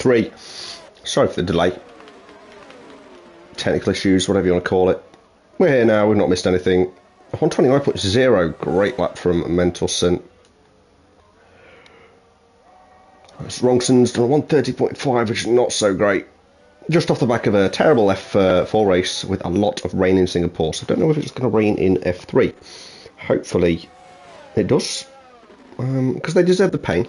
F3. Sorry for the delay. Technical issues, whatever you want to call it. We're here now, we've not missed anything. 129.0, great lap from Mentelson. Rongson's done a 130.5, which is not so great. Just off the back of a terrible F4 race with a lot of rain in Singapore. So I don't know if it's going to rain in F3. Hopefully it does, because they deserve the pain.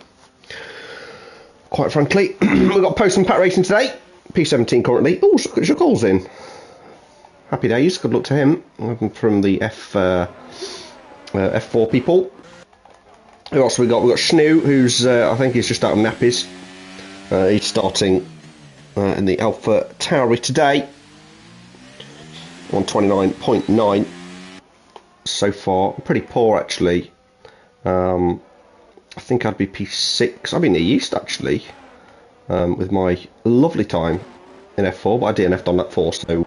Quite frankly, we've got Post and Pat racing today. P17 currently. Oh, Jacques in. Happy days. Good luck to him. From the F4 people. Who else have we got? We've got Schnoo, who's, I think he's just out of nappies. He's starting in the Alpha Tauri today. 129.9 so far. Pretty poor, actually. I think I'd be P6. I'd be near East, actually. With my lovely time in F4, but I DNF'd on that 4, so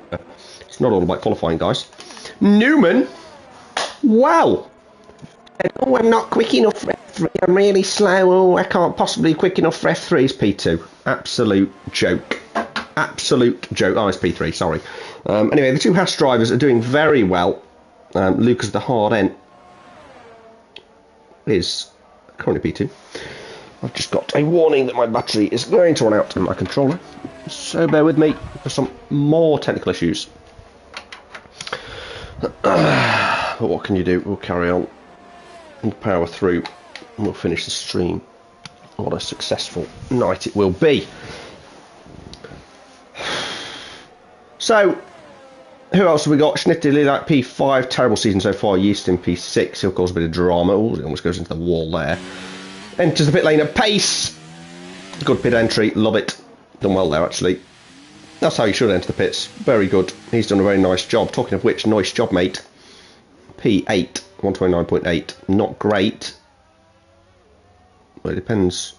it's not all about qualifying, guys. Newman! Wow! Oh, I'm not quick enough for F3. I'm really slow. Oh, I can't possibly be quick enough for F3. It's P2. Absolute joke. Absolute joke. Oh, it's P3, sorry. Anyway, the two Haas drivers are doing very well. Lucas the hard end is currently P2. I've just got a warning that my battery is going to run out on my controller. So bear with me for some more technical issues. But what can you do? We'll carry on. And power through, and we'll finish the stream. What a successful night it will be. So, who else have we got? Schnittily, that P5, terrible season so far. Yeast in P6, he'll cause a bit of drama. Oh, it almost goes into the wall there. Enters the pit lane at pace. Good pit entry, love it. Done well there, actually. That's how you should enter the pits. Very good. He's done a very nice job. Talking of which, nice job, mate. P8. 129.8, not great. Well, it depends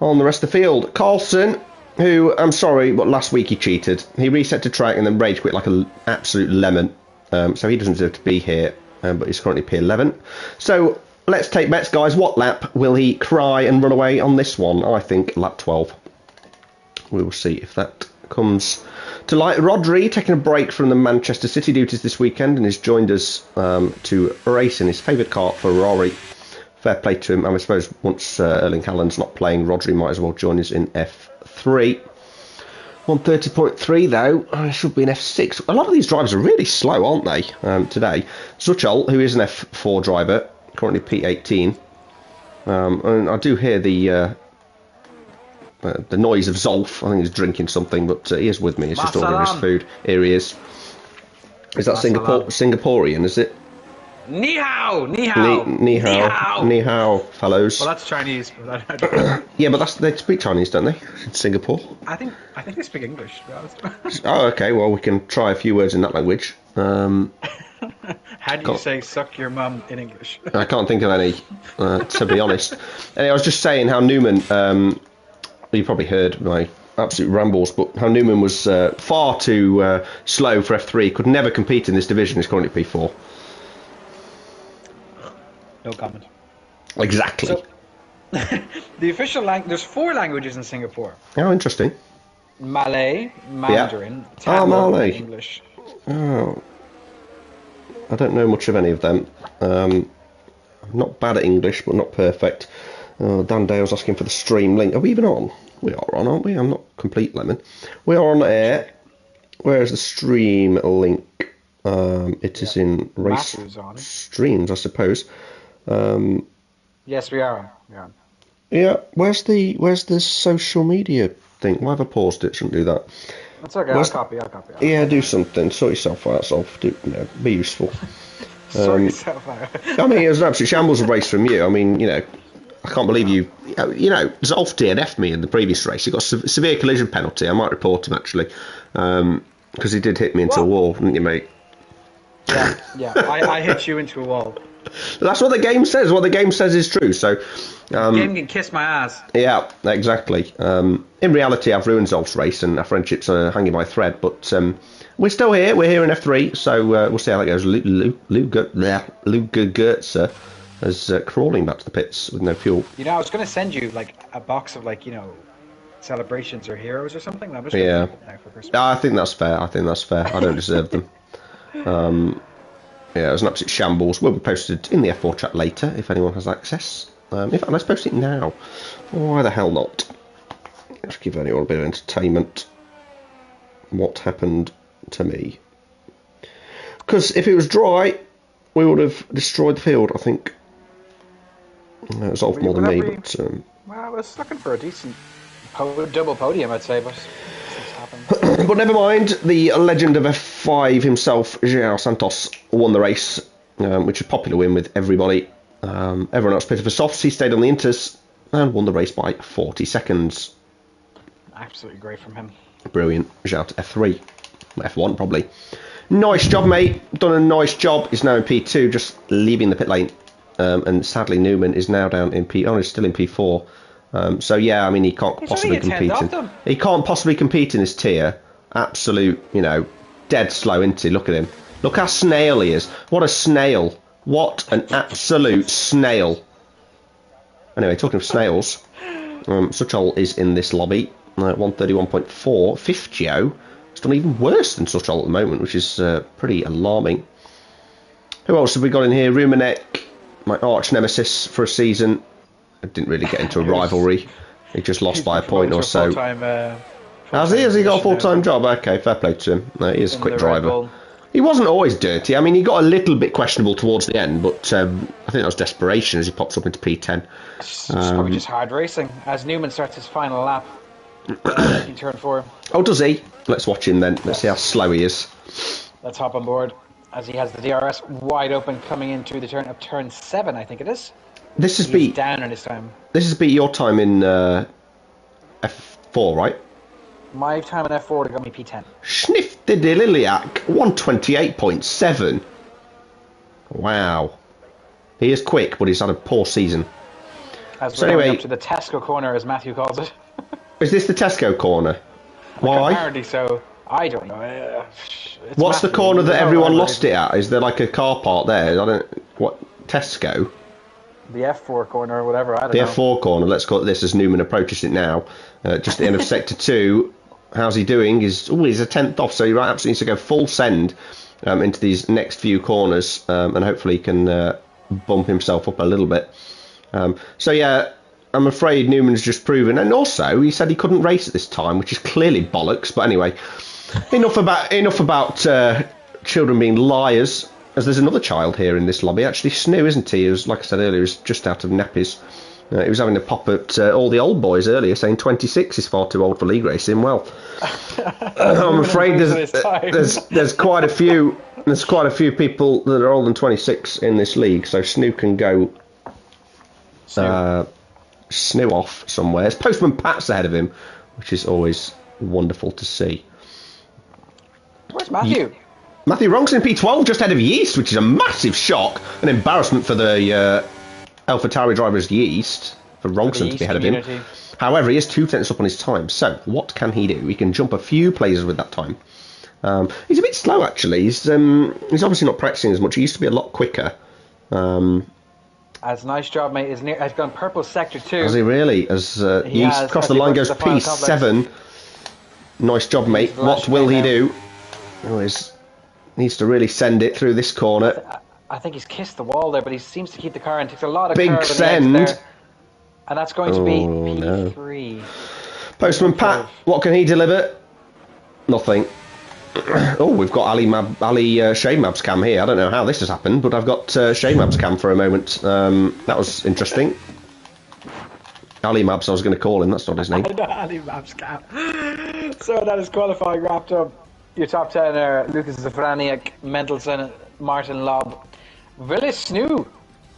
on the rest of the field. Carlson, who, I'm sorry, but last week he cheated. He reset to track and then rage quit like an absolute lemon. So he doesn't deserve to be here, but he's currently P11. So let's take bets, guys. What lap will he cry and run away on this one? I think lap 12. We will see if that comes to light. Rodri taking a break from the Manchester City duties this weekend and has joined us to race in his favourite car, Ferrari. Fair play to him. And I suppose once Erling Haaland's not playing, Rodri might as well join us in F3. 130.3 though, I should be in F6. A lot of these drivers are really slow, aren't they, today? Zuchal, who is an F4 driver, currently P18. And I do hear the noise of Zolf. I think he's drinking something, but he is with me. He's just ordering his food. Here he is. Is that Singaporean, is it? Ni hao! Ni hao! Ni hao! Ni hao, fellows. Well, that's Chinese. But I don't know. Yeah, but they speak Chinese, don't they? In Singapore? I think they speak English, to be honest. Oh, okay. Well, we can try a few words in that language. How do you say "suck your mum" in English? I can't think of any, to be honest. Anyway, I was just saying how Newman... you probably heard my absolute rambles, but how Newman was far too slow for F3, could never compete in this division. He's currently P4. No comment. Exactly. So, the official language, there's 4 languages in Singapore. Oh, interesting. Malay, Mandarin, Yeah. Tamil, Malay. and English. Oh. I don't know much of any of them. I'm not bad at English, but not perfect. Dan Dale's asking for the stream link. Are we even on? We are on, aren't we? I'm not complete lemon. We are on air. Where is the stream link? It is in race streams, I suppose. Yes, we are. Yeah. Yeah. Where's the social media thing? Why have I paused it? Shouldn't do that. That's okay. I'll copy. Yeah, do something. Sort yourself out. Be useful. Sort yourself out. I mean, it was an absolute shambles of race from you. I mean, I can't believe you know, Zolf DNF'd me in the previous race. He got a severe collision penalty. I might report him, actually, because he did hit me into a wall, didn't you, mate? Yeah. I hit you into a wall. That's what the game says. What the game says is true. So, the game can kiss my ass. Yeah, exactly. In reality, I've ruined Zolf's race, and our friendship's hanging by a thread. But we're still here. We're here in F3, so we'll see how that goes. Luke Gertzer is crawling back to the pits with no fuel. I was going to send you like a box of celebrations or heroes or something. I'm just Yeah. now for Christmas. I think that's fair. I don't deserve them. Yeah, it was an absolute shambles. Will be posted in the F4 chat later if anyone has access. In fact, let's post it now. Why the hell not? Let's give anyone a bit of entertainment. What happened to me? Because if it was dry, we would have destroyed the field, I think. It was off more than me, but... Well, I was looking for a decent double podium, I'd say, but this happened. But never mind, the legend of F5 himself, João Santos, won the race, which is a popular win with everybody. Everyone else pitted for softs. He stayed on the inters and won the race by 40 seconds. Absolutely great from him. Brilliant. Shout out to F3. F1, probably. Nice job, mate. Done a nice job. He's now in P2, just leaving the pit lane. And sadly, Newman is now down in P... Oh, he's still in P4. So, yeah, I mean, he can't possibly compete. He can't possibly compete in this tier. Absolute, you know, dead slow, isn't he? Look at him. Look how snail he is. What a snail. What an absolute snail. Anyway, talking of snails, Suchol is in this lobby. 131.4. Fifthio has done even worse than Suchol at the moment, which is pretty alarming. Who else have we got in here? Rumanek, my arch nemesis for a season. I didn't really get into a rivalry. He just lost by a point or so. Has he got a full-time job? Okay, fair play to him. No, he is a quick driver. He wasn't always dirty. I mean, he got a little bit questionable towards the end, but I think that was desperation as he pops up into P10. It's probably just hard racing. As Newman starts his final lap in turn 4. Oh, does he? Let's watch him then. Let's see how slow he is. Let's hop on board as he has the DRS wide open coming into the turn 7, I think it is. This has beat down in his time. This has beat your time in F4, right? My time in F4 would have got me P10. Schniftedililiac, 128.7. Wow. He is quick, but he's had a poor season. As we're going up to the Tesco corner, as Matthew calls it. Is this the Tesco corner? Why? Apparently so. I don't know. What's Matthew, the corner that everyone lost it at? Is there like a car park there? I don't... What? Tesco? The F4 corner or whatever, I don't know. The F4 corner, let's call it this as Newman approaches it now. Just at the end of Sector 2. How's he doing? He's a 10th off, so he absolutely needs to go full send into these next few corners, and hopefully he can bump himself up a little bit. So yeah, I'm afraid Newman's just proven, and also he said he couldn't race at this time, which is clearly bollocks. But anyway, enough about children being liars. As there's another child here in this lobby, actually Snoo, isn't he? He was, like I said earlier, he was just out of nappies. He was having a pop at all the old boys earlier, saying 26 is far too old for league racing. Well, I'm afraid there's quite a few people that are older than 26 in this league. So Snoo can go snoo off somewhere. Postman Pat's ahead of him, which is always wonderful to see. Where's Matthew? Matthew Ronks in P12, just ahead of Yeast, which is a massive shock, an embarrassment for the AlphaTauri drivers Yeast, for Ronson to be ahead of him. However, he is 2 tenths up on his time, so what can he do? He can jump a few places with that time. He's a bit slow, actually. He's obviously not practicing as much. He used to be a lot quicker. As nice job, mate. Has gone purple sector 2. Has he really? As Yeast across the line goes P7. Nice job, mate. What will he do? Oh, he needs to really send it through this corner. I think he's kissed the wall there, but he seems to keep the car and takes a lot of big send. There. And that's going to be P3. No. Postman Pat, what can he deliver? Nothing. Oh, we've got Ali Shaymab's cam here. I don't know how this has happened, but I've got Shaymab's cam for a moment. That was interesting. Ali Mabs, I was going to call him. That's not his name. Ali Mab's cam. So that is qualifying wrapped up. Your top 10 are Lucas Zafraniak, Mendelssohn, Martin Lobb, Willis Snoo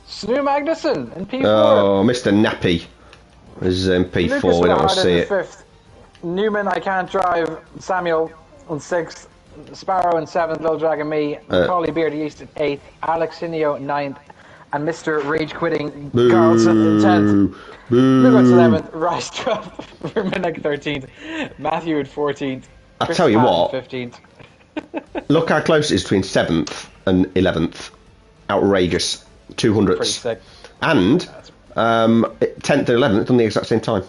Magnussen in P4. Oh, Mr. Nappy is in P4. Lucas we don't want to see it. 5th. Newman, I can't drive. Samuel on 6th. Sparrow in 7th. Little Dragon Me. Macaulay Beard East at 8th. Alex Sinio 9th. And Mr. Rage Quitting Carlson in 10th. Lucas 11th. Rice 12th. Verminnick 13th. Matthew at 14th. I tell you what, 15th. Look how close it is between 7th and 11th. Outrageous. 200ths. Sick. And 10th and 11th done the exact same time.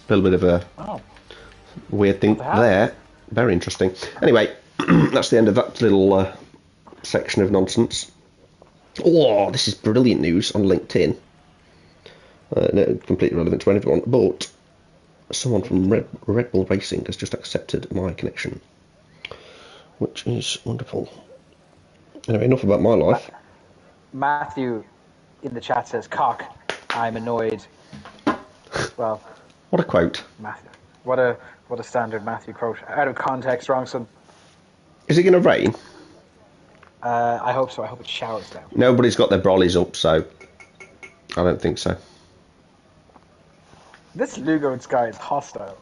little bit of a Oh, weird thing there. Very interesting. Anyway, that's the end of that little section of nonsense. Oh, this is brilliant news on LinkedIn. No, completely relevant to everyone, but someone from Red Bull Racing has just accepted my connection, which is wonderful. Anyway, enough about my life. Matthew in the chat says, "Cock, I'm annoyed." Well, what a quote. Matthew, what a standard Matthew quote. Out of context, wrong son. Is it going to rain? I hope so. I hope it showers down. Nobody's got their brollies up, so I don't think so. This Lugo guy is hostile.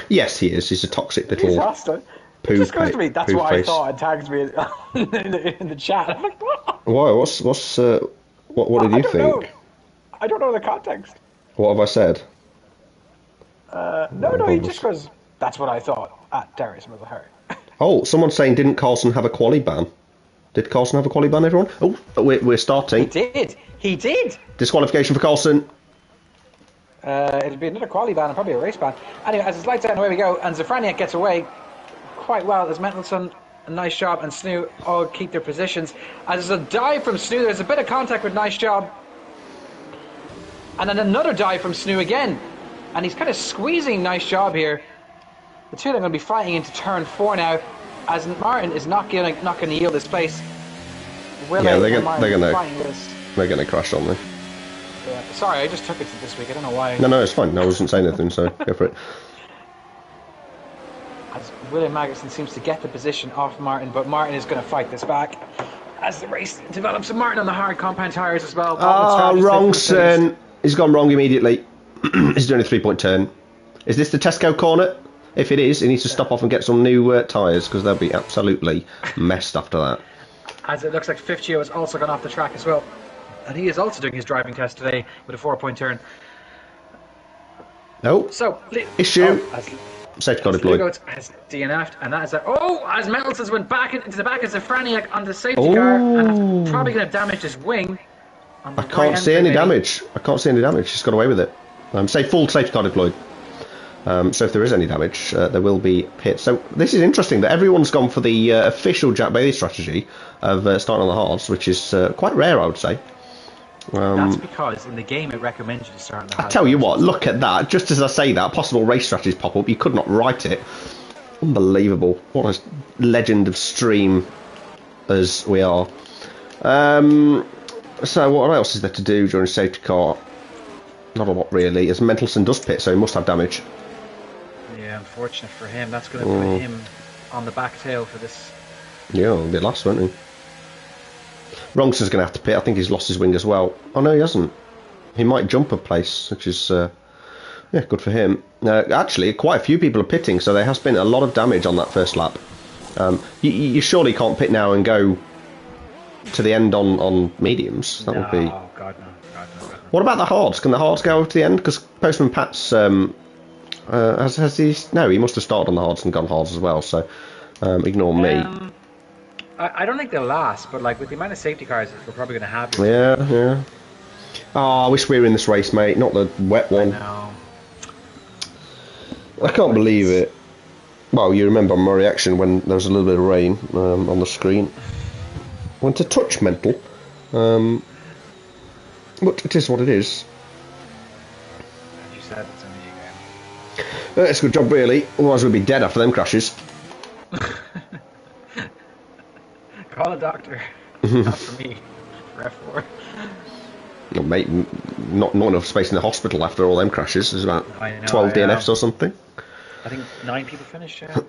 Yes, he is. He's a toxic little. He's hostile. It just goes to me. That's what I thought. And tags me in the chat. I'm like, what? Why? What did you think? I don't know the context. What have I said? No, he just goes, that's what I thought, at Darius Miller. Oh, someone's saying, didn't Carlson have a quali ban? Did Carlson have a quali ban, everyone? Oh, we're starting. He did. Disqualification for Carlson. It'll be another quali ban and probably a race ban. Anyway, as it's lights out and away we go, and Zafraniak gets away quite well. There's Mendelson, a nice job, and Snoo all keep their positions. As there's a dive from Snoo, there's a bit of contact with nice job. And then another dive from Snoo again. And he's kind of squeezing nice job here. The two of them are going to be fighting into turn 4 now, as Martin is not going to yield this place. They're going to crash on me. Yeah, sorry, I just took it to this week. I don't know why. No, it's fine. I wasn't saying anything, so go for it. As William Magnussen seems to get the position off Martin, but Martin is going to fight this back as the race develops. And Martin on the hard compound tyres as well. Wrong turn. He's gone wrong immediately. He's doing a 3-point turn. Is this the Tesco corner? If it is, he needs to stop off and get some new tyres, because they'll be absolutely messed after that. As it looks like Fifchio has also gone off the track as well. And he is also doing his driving test today with a 4-point turn. No. So, issue. Safety car deployed. Has DNF'd, and that is that. Oh, as Mendelssohn went back into the back of Zafraniak on the safety car, and probably going to damage his wing. I can't see any damage. He's got away with it. Full safety car deployed. So if there is any damage, there will be pits. So this is interesting that everyone's gone for the official Jack Bailey strategy of starting on the hards, which is quite rare, I would say. That's because in the game it recommends you to start on the hards. I tell you what, look at that. Just as I say that, possible race strategies pop up. You could not write it. Unbelievable. What a legend of stream as we are. So what else is there to do during safety car? Not a lot really, as Mendelsohn does pit, so he must have damage. Yeah, unfortunate for him. That's going to put him on the back tail for this. Yeah, he'll be last, won't he? Rongson's going to have to pit. I think he's lost his wing as well. Oh no, he hasn't. He might jump a place, which is good for him. Actually, quite a few people are pitting, so there has been a lot of damage on that first lap. You surely can't pit now and go to the end on mediums. That would be. Oh God, no. What about the hards? Can the hards go over to the end? Because Postman Pat's has he? No, he must have started on the hards and gone hards as well. So ignore me. I don't think they'll last, but like with the amount of safety cars that we're probably going to have. Yeah. Oh, I wish we were in this race, mate. Not the wet one. I know. I can't believe it. Well, you remember my reaction when there was a little bit of rain on the screen. Went a touch mental. But it is what it is. As you said, it's only a game. It's a good job, really. Otherwise, we'd be dead after them crashes. Call a doctor. Not for me. For F4. Well, mate, not enough space in the hospital after all them crashes. There's about 12 DNFs or something. I think 9 people finished. Yeah.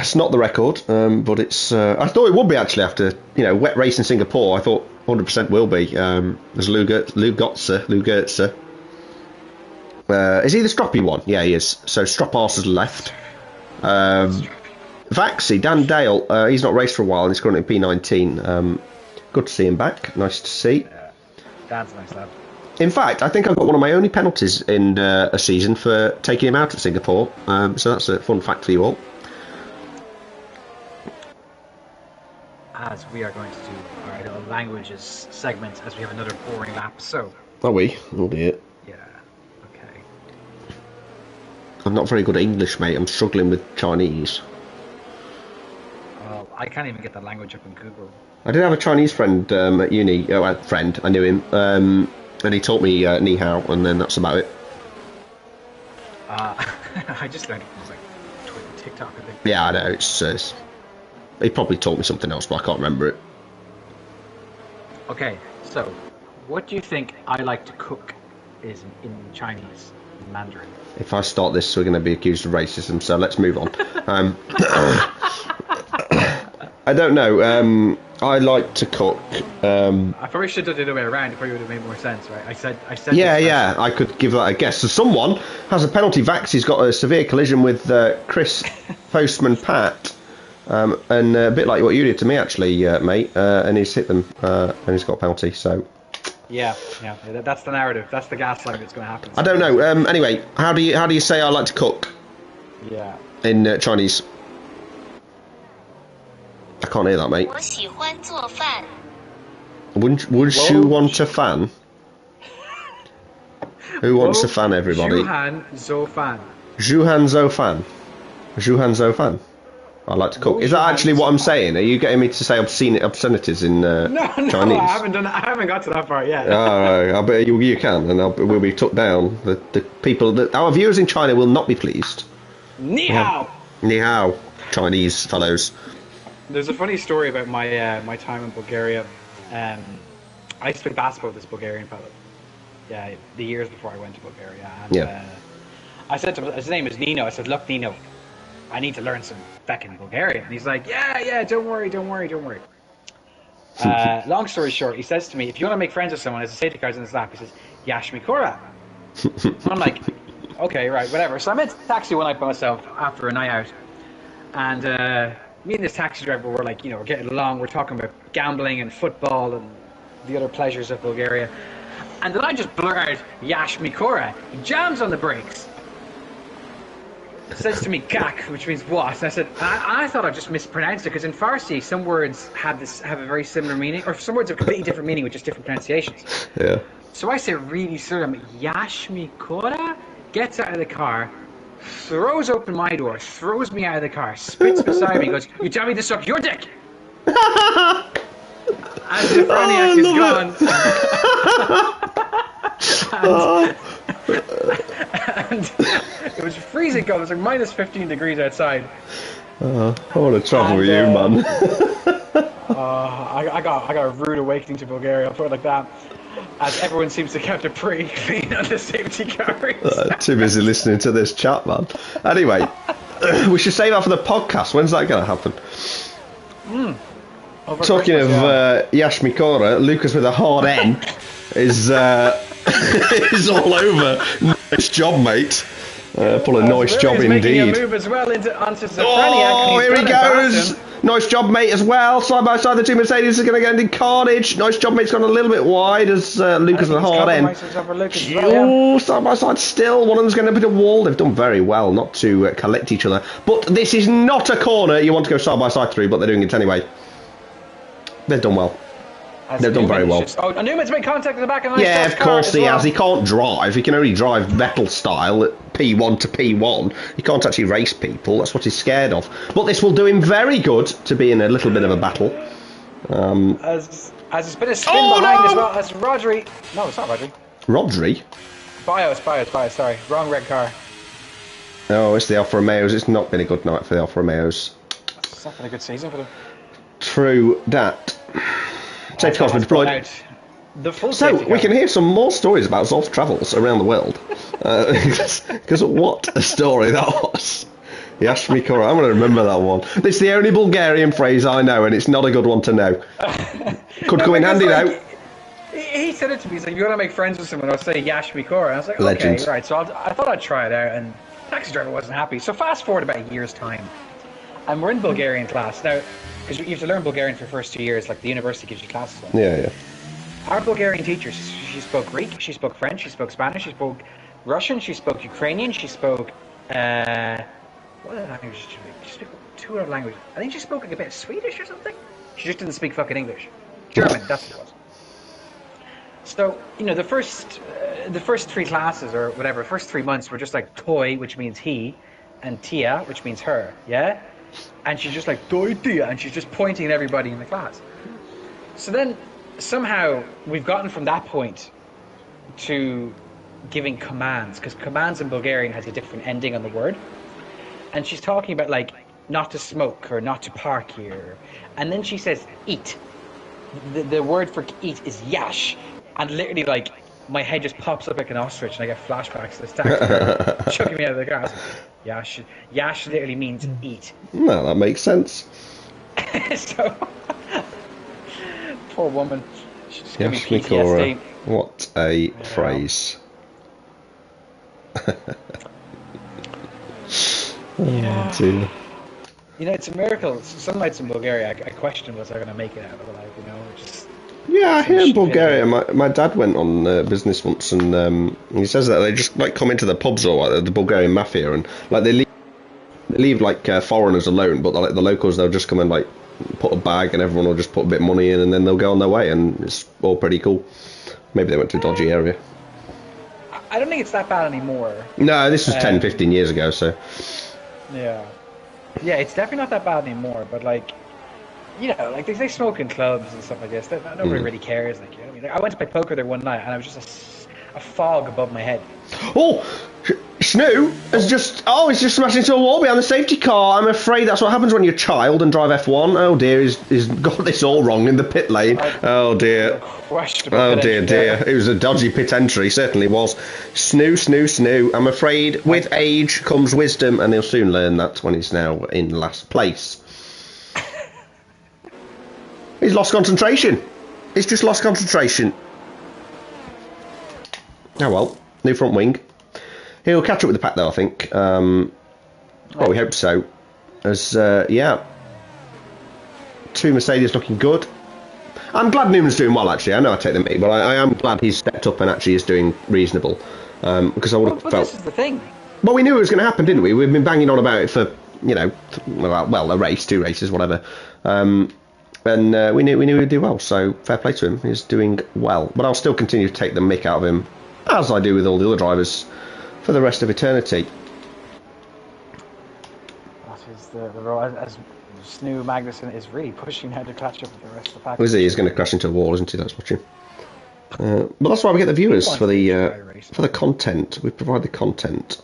It's not the record, but it's. I thought it would be actually after wet race in Singapore. I thought 100% will be. There's Lou Gertzer. Is he the stroppy one? Yeah, he is. So Stroppass has left. Vaxi, Dan Dale, he's not raced for a while and he's currently P19. Good to see him back. Nice to see. Dan's a nice lad. In fact, I think I got one of my only penalties in a season for taking him out at Singapore. So that's a fun fact for you all. As we are going to do our little languages segment as we have another boring lap. So. Are we? Oh dear. Yeah. Okay. I'm not very good at English, mate. I'm struggling with Chinese. Oh, I can't even get that language up in Google. I did have a Chinese friend at uni. Oh, a friend, I knew him, and he taught me ni hao, and then that's about it. I just learned it from like Twitter, TikTok, I think. Yeah, I know. It's he probably taught me something else, but I can't remember it. Okay, so what do you think I like to cook is in Chinese, in Mandarin? If I start this, we're going to be accused of racism, so let's move on. I don't know. I like to cook. I probably should have done it the other way around. It probably would have made more sense, right? I said. Yeah. I could give that a guess. So someone has a penalty vax. He's got a severe collision with Chris Postman Pat, and a bit like what you did to me, actually, mate. And he's hit them, and he's got a penalty. So. Yeah. That's the narrative. That's the gaslighting that's going to happen. I don't know. Anyway, how do you say I like to cook? Yeah. In Chinese. I can't hear that, mate. 我喜欢做饭. Would you want a fan? Who wants a fan, everybody? Zhuhan Zofan. Zhuhan Zofan. Zhuhan Zofan. I like to cook. Is that actually what I'm saying? Are you getting me to say obscenities in Chinese? No, I haven't got to that part yet. I bet you can, and we'll be took down. The people, our viewers in China will not be pleased. Ni hao. Ni hao, Chinese fellows. There's a funny story about my my time in Bulgaria. I used to play basketball with this Bulgarian fellow. Yeah, the years before I went to Bulgaria. And, I said to him, his name is Nino. I said, look, Nino, I need to learn some fucking Bulgarian. And he's like, yeah, don't worry. Long story short, he says to me, if you want to make friends with someone, as I say to cards in his lap, he says, Yash Mikora. I'm like, okay, right, whatever. So I'm in a taxi one night by myself after a night out. And me and this taxi driver were like, we're getting along. We're talking about gambling and football and the other pleasures of Bulgaria. And then I just blurt out, Yash Mikora. He jams on the brakes. Says to me, kak, which means what? And I said, I thought I just mispronounced it, because in Farsi, some words have a very similar meaning, or some words have a completely different meaning with just different pronunciations. Yeah. So I say really slowly, I'm like, Yash Mikora? Gets out of the car, throws open my door, throws me out of the car, spits beside me, goes, you tell me to suck your dick! And the Franiac is gone. And it was freezing cold. It was like minus 15 degrees outside. I want to travel with you, man. I got a rude awakening to Bulgaria, I'll put it like that. As everyone seems to keep it pretty clean on the safety cars. Too busy listening to this chat, man. Anyway, we should save that for the podcast. When's that going to happen? Talking of Yash Mikora, Lucas with a hard N is is all over. Nice job, mate. Pull a nice job indeed. A move as well onto oh, here he goes. Nice job, mate, as well. Side by side, the two Mercedes are going to get into carnage. Nice job, mate's gone a little bit wide as Lucas with a hard end. Oh, side by side still. One of them's going to be the wall. They've done very well not to collect each other. But this is not a corner you want to go side by side through, but they're doing it anyway. They've done well. They've done very well. Newman's made contact at the back of the yeah, of course he has. He can't drive. He can only drive Vettel style at P1 to P1. He can't actually race people. That's what he's scared of. But this will do him very good to be in a little bit of a battle. As it's been a spin behind as well. That's Rodri. No, it's not Rodri. Rodri? Bios, sorry. Wrong red car. Oh, it's the Alfa Romeos. It's not been a good night for the Alfa Romeos. It's not been a good season for them. True that. Safety cars been deployed. So we can hear some more stories about Zol's travels around the world. Because what a story that was. Yash Mikora, I'm going to remember that one. It's the only Bulgarian phrase I know, and it's not a good one to know. Could go in handy now. He said it to me. He's like, you want to make friends with someone? I'll say Yash Mikora. And I was like, Legend. Okay, right. So I thought I'd try it out, and the taxi driver wasn't happy. So fast forward about a year's time, and we're in Bulgarian class now. Because you have to learn Bulgarian for the first 2 years, like the university gives you classes on. Yeah. Our Bulgarian teacher, she spoke Greek, she spoke French, she spoke Spanish, she spoke Russian, she spoke Ukrainian, she spoke, what other language did she speak? She spoke 2 other languages. I think she spoke like a bit of Swedish or something. She just didn't speak fucking English. German, that's what it was. So, you know, the first three classes or whatever, first 3 months were just like toy, which means he, and tia, which means her, yeah? And she's just like, toy tia, and she's just pointing at everybody in the class. So then somehow we've gotten from that point to giving commands, because commands in Bulgarian has a different ending on the word. And she's talking about like not to smoke or not to park here. And then she says eat. The word for eat is yash. And literally like my head just pops up like an ostrich and I get flashbacks to this taxi chucking me out of the grass. Yash. Yash literally means eat. No, that makes sense. So poor woman. She's giving me Yash PTSD. Mikora. What a phrase. Yeah. Dear. You know, it's a miracle. Some nights in Bulgaria, I question was I going to make it out of life, you know? Just Yeah, here in stupidity. Bulgaria, my dad went on business once, and he says that they just like come into the pubs or like, the Bulgarian mafia, and like they leave like foreigners alone, but like the locals, they'll just come and like put a bag, and everyone will just put a bit of money in, and then they'll go on their way, and it's all pretty cool. Maybe they went to a dodgy area. I don't think it's that bad anymore. No, this was 10, 15 years ago, so. Yeah. Yeah, it's definitely not that bad anymore, but like, you know, like they smoke in clubs and stuff like this. Nobody really cares. Like, you know what I mean? Like, I went to play poker there one night, and I was just a fog above my head. Oh, Snoo has he's just smashed into a wall behind the safety car. I'm afraid that's what happens when you're a child and drive F1. Oh dear, he's got this all wrong in the pit lane. Oh dear. Oh dear. It was a dodgy pit entry, certainly was. Snoo. I'm afraid with age comes wisdom, and he'll soon learn that when he's now in last place. He's lost concentration. He's just lost concentration. Oh well, new front wing. He'll catch up with the pack though, I think. Well, we hope so. As, yeah. 2 Mercedes looking good. I'm glad Newman's doing well, actually. I know I take the mick, but I am glad he's stepped up and actually is doing reasonable. Because I would have felt... But this is the thing. Well, we knew it was going to happen, didn't we? We've been banging on about it for, you know, well, a race, 2 races, whatever. And we knew he'd do well, so fair play to him. He's doing well. But I'll still continue to take the mick out of him, as I do with all the other drivers, for the rest of eternity. That is the role. As Snoo Magnussen is really pushing now to catch up with the rest of the pack. He's going to crash into a wall, isn't he? That's watching. But that's why we get the viewers for the content. We provide the content.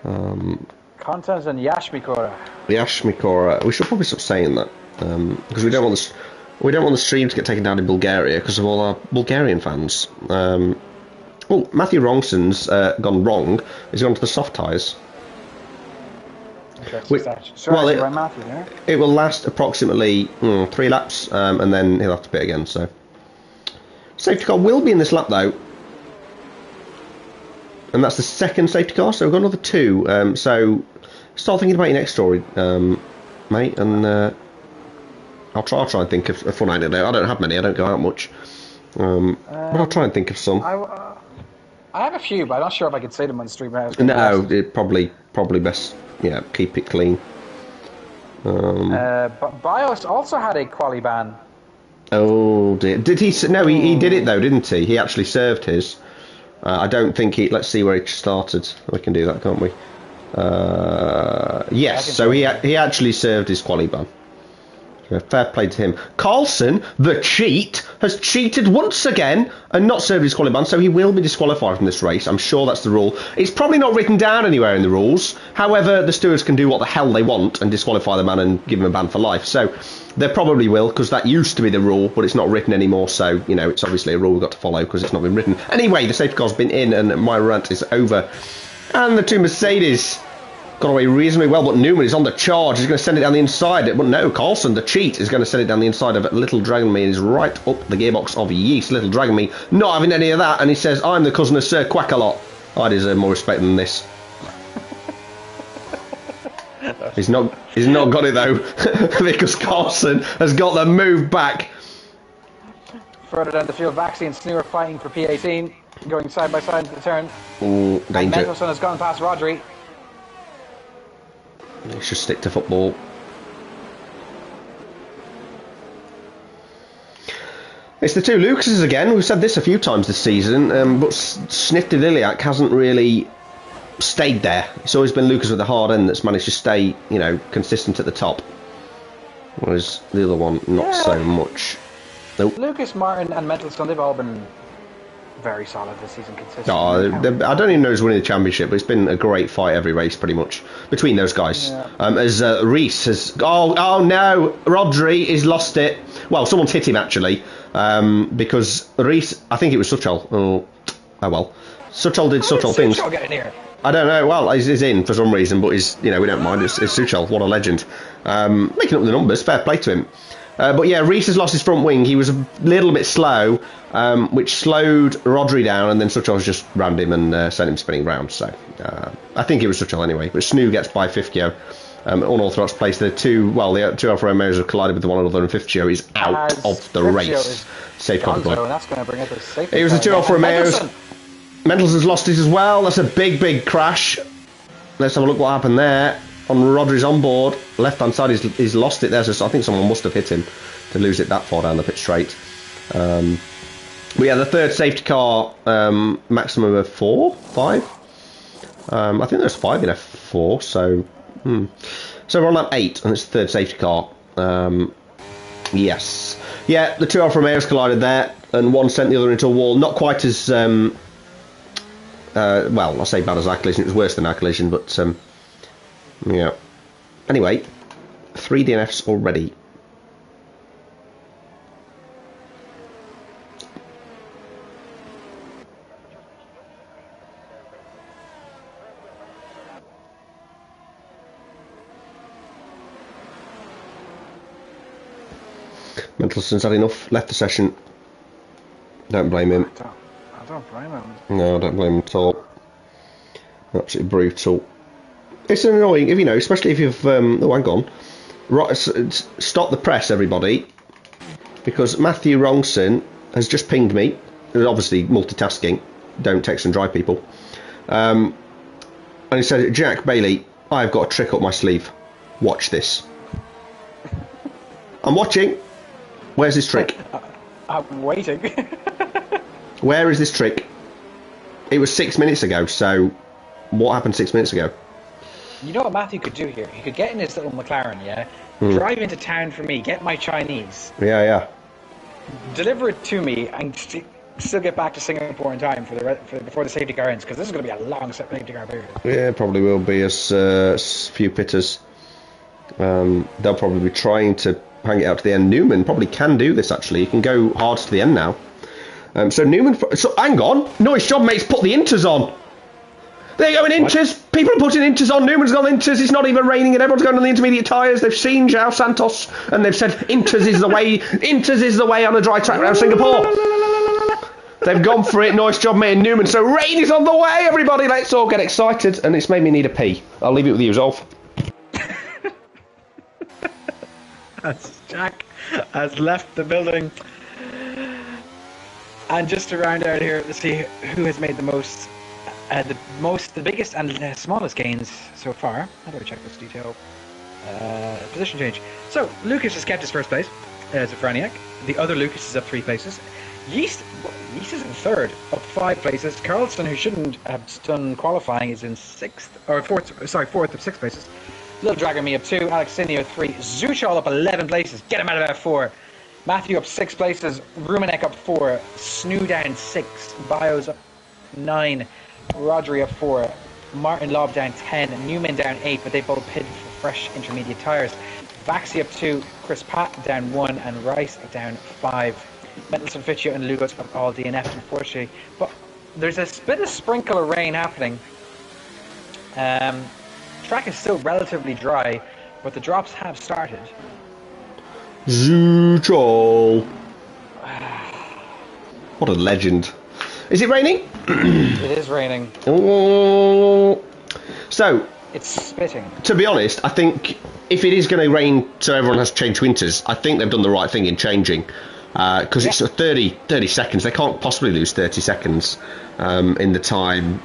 Content and Yash Mikora. Yash Mikora. We should probably stop saying that because we don't want the stream to get taken down in Bulgaria because of all our Bulgarian fans. Oh, Matthew Rongson's gone wrong. He's gone to the soft tyres. It will last approximately 3 laps, and then he'll have to pit again. So, safety car will be in this lap though, and that's the second safety car. So we've got another 2. So start thinking about your next story, mate, and I'll try and think of a fun idea. I don't have many. I don't go out much, but I'll try and think of some. I have a few, but I'm not sure if I could say them on the stream. No, it probably best. Yeah, keep it clean. But Bios also had a quali ban. Oh dear! Did he? No, he did it though, didn't he? He actually served his. I don't think he. Let's see where he started. We can do that, can't we? Yes. So he actually served his quali ban. Fair play to him. Carlson, the cheat, has cheated once again and not served his qualifying ban, so he will be disqualified from this race. I'm sure that's the rule. It's probably not written down anywhere in the rules. However, the stewards can do what the hell they want and disqualify the man and give him a ban for life. So they probably will, because that used to be the rule, but it's not written anymore. So, you know, it's obviously a rule we've got to follow because it's not been written. Anyway, the safety car's been in and my rant is over. And the 2 Mercedes got away reasonably well, but Newman is on the charge. He's going to send it down the inside. But no, Carlson, the cheat, is going to send it down the inside of Little Dragon Me and is right up the gearbox of Yeast. Little Dragon Me not having any of that, and he says, I'm the cousin of Sir Quack-a-Lot. I deserve more respect than this. He's not got it though, because Carlson has got the move back. Further down the field, Vaxi and Snoo are fighting for P18, going side by side into the turn. Ooh, danger. And Mendelson has gone past Rodri. He should stick to football. It's the two Lucases again. We've said this a few times this season, but Snifty Liliac hasn't really stayed there. It's always been Lucas with the hard end that's managed to stay, you know, consistent at the top. Whereas the other one, not so much. Nope. Lucas, Martin and Mental Sun, they've all been very solid this season, consistently. I don't even know who's winning the championship, but it's been a great fight every race, pretty much, between those guys. Yeah. As Reese has... Oh no! Rodri has lost it. Well, someone's hit him, actually, because Reese... I think it was Suchol. Oh well. Suchol did Suchol things. Suchol get in here? I don't know. Well, he's in for some reason, but he's, you know, we don't mind. It's Suchol. What a legend. Making up the numbers. Fair play to him. But yeah, Reese has lost his front wing. He was a little bit slow, which slowed Rodri down, and then Suchol's just rammed him and sent him spinning round. So I think it was Suchol anyway. But Snoo gets by Fifthio. Unorthodox place. The two Alfa Romeos have collided with one another, and Fifthio is out of the race. Safe contact. That's going to bring it to safety. It was the two Alfa Romeos. Mentals has lost it as well. That's a big crash. Let's have a look what happened there. On Rodri's onboard, left-hand side, he's lost it there, so I think someone must have hit him to lose it that far down the pit straight. But yeah, the third safety car, maximum of 5? I think there's 5 in F4, so... So we're on lap 8, and it's the third safety car. Yes. Yeah, the two Alfa Romeos collided there, and one sent the other into a wall. Not quite as... well, I say bad as our collision, it was worse than our collision, but... yeah. Anyway, 3 DNFs already. Mentelson's had enough, left the session. Don't blame him. I don't blame him. No, I don't blame him at all. Absolutely brutal. It's annoying, if you know, especially if you've... oh, hang on. Stop the press, everybody. Because Matthew Wrongson has just pinged me. Obviously, multitasking. Don't text and drive people. And he said, Jack Bailey, I've got a trick up my sleeve. Watch this. I'm watching. Where's this trick? I'm waiting. Where is this trick? It was 6 minutes ago, so... What happened 6 minutes ago? You know what Matthew could do here? He could get in his little McLaren, yeah? Drive into town for me, get my Chinese. Yeah. Deliver it to me, and still get back to Singapore in time for before the safety car ends, because this is going to be a long safety car period. Yeah, probably will be, as few pitters. They'll probably be trying to hang it out to the end. Newman probably can do this, actually. He can go hard to the end now. So Newman... So, hang on. Nice job, mate's put the inters on. They're going inters. What? People are putting inters on. Newman's gone inters. It's not even raining and everyone's going on the intermediate tyres. They've seen João Santos and they've said inters is the way. Inters is the way on a dry track around Singapore. They've gone for it. Nice job, mate, Newman. So rain is on the way, everybody. Let's all get excited. And it's made me need a pee. I'll leave it with you, Zolf. As Jack has left the building. And just to round out here, to see who has made the biggest and the smallest gains so far. How do I check this detail? Position change. So Lucas has kept his first place as a Franiac. The other Lucas is up 3 places. Yeast is in third, up 5 places. Carlson, who shouldn't have done qualifying, is in fourth of 6 places. Little Dragon Me up 2, Alex Sinio up 3, Zuchal up 11 places. Get him out of F4. Matthew up 6 places, Rumanek up 4, Snoo down 6, Bios up 9. Rodri up 4, Martin Lobb down 10, Newman down 8, but they both pitted for fresh intermediate tyres. Baxi up 2, Chris Pat down 1, and Rice down 5. Mendelson, Fitchio and Lugos up all DNF'd, unfortunately. But there's a bit of sprinkle of rain happening. Track is still relatively dry, but the drops have started. Zuchol. What a legend. Is it raining? It is raining. Oh. So, it's spitting. To be honest, I think if it is going to rain so everyone has to change winters, I think they've done the right thing in changing. Because it's 30 seconds. They can't possibly lose 30 seconds in the time.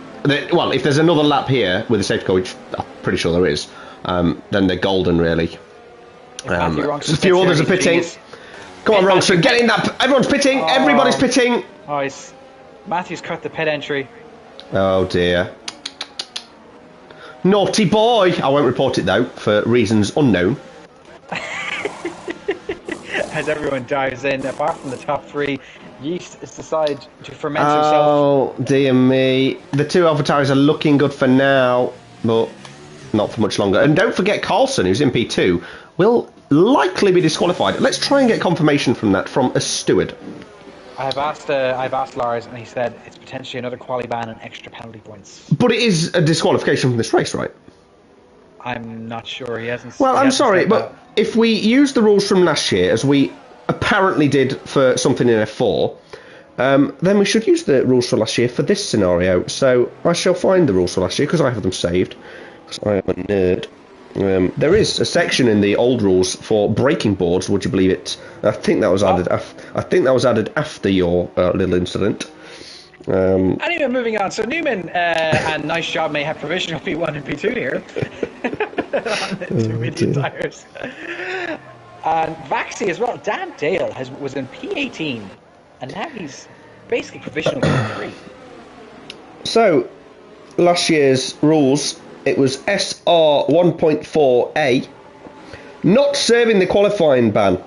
Well, if there's another lap here with a safety car, which I'm pretty sure there is, then they're golden, really. A few others are pitting. Come on, wrong. So get in that. Everyone's pitting. Everybody's pitting. Oh, Matthew's cut the pit entry. Oh dear. Naughty boy. I won't report it though for reasons unknown. As everyone dives in, apart from the top three, Yeast has decided to ferment himself. Oh dear me. The two AlphaTauris are looking good for now, but not for much longer. And don't forget Carlson, who's in P2, will likely be disqualified. Let's try and get confirmation from that from a steward. I've asked Lars, and he said it's potentially another quali ban and extra penalty points. But it is a disqualification from this race, right? I'm not sure. He hasn't. Well, I'm sorry, but if we use the rules from last year, as we apparently did for something in F4, then we should use the rules for last year for this scenario. So I shall find the rules for last year because I have them saved. Because I am a nerd. There is a section in the old rules for braking boards. Would you believe it? I think that was added. I think that was added after your little incident. Anyway, moving on. So Newman and Nice Job may have provisional P1 and P2 here on the intermediate tyres. And Vaxi as well. Dan Dale was in P18, and now he's basically provisional P3. So last year's rules. It was SR 1.4A, not serving the qualifying ban.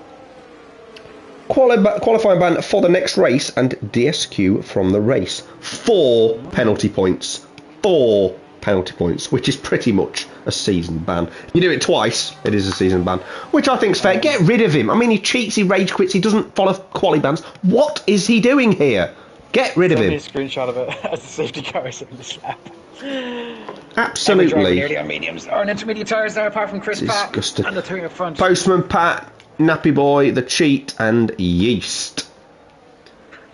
Qualifying ban for the next race and DSQ from the race. 4 penalty points. 4 penalty points, which is pretty much a season ban. You do it twice, it is a season ban, which I think is fair. Get rid of him. I mean, he cheats, he rage quits, he doesn't follow quali bans. What is he doing here? Get rid of him. A screenshot of it as the safety cars in the slap. Absolutely. Nearly on mediums or on intermediate tyres there, apart from Chris Pat and the two up front. Postman Pat, Nappy Boy, the Cheat, and Yeast.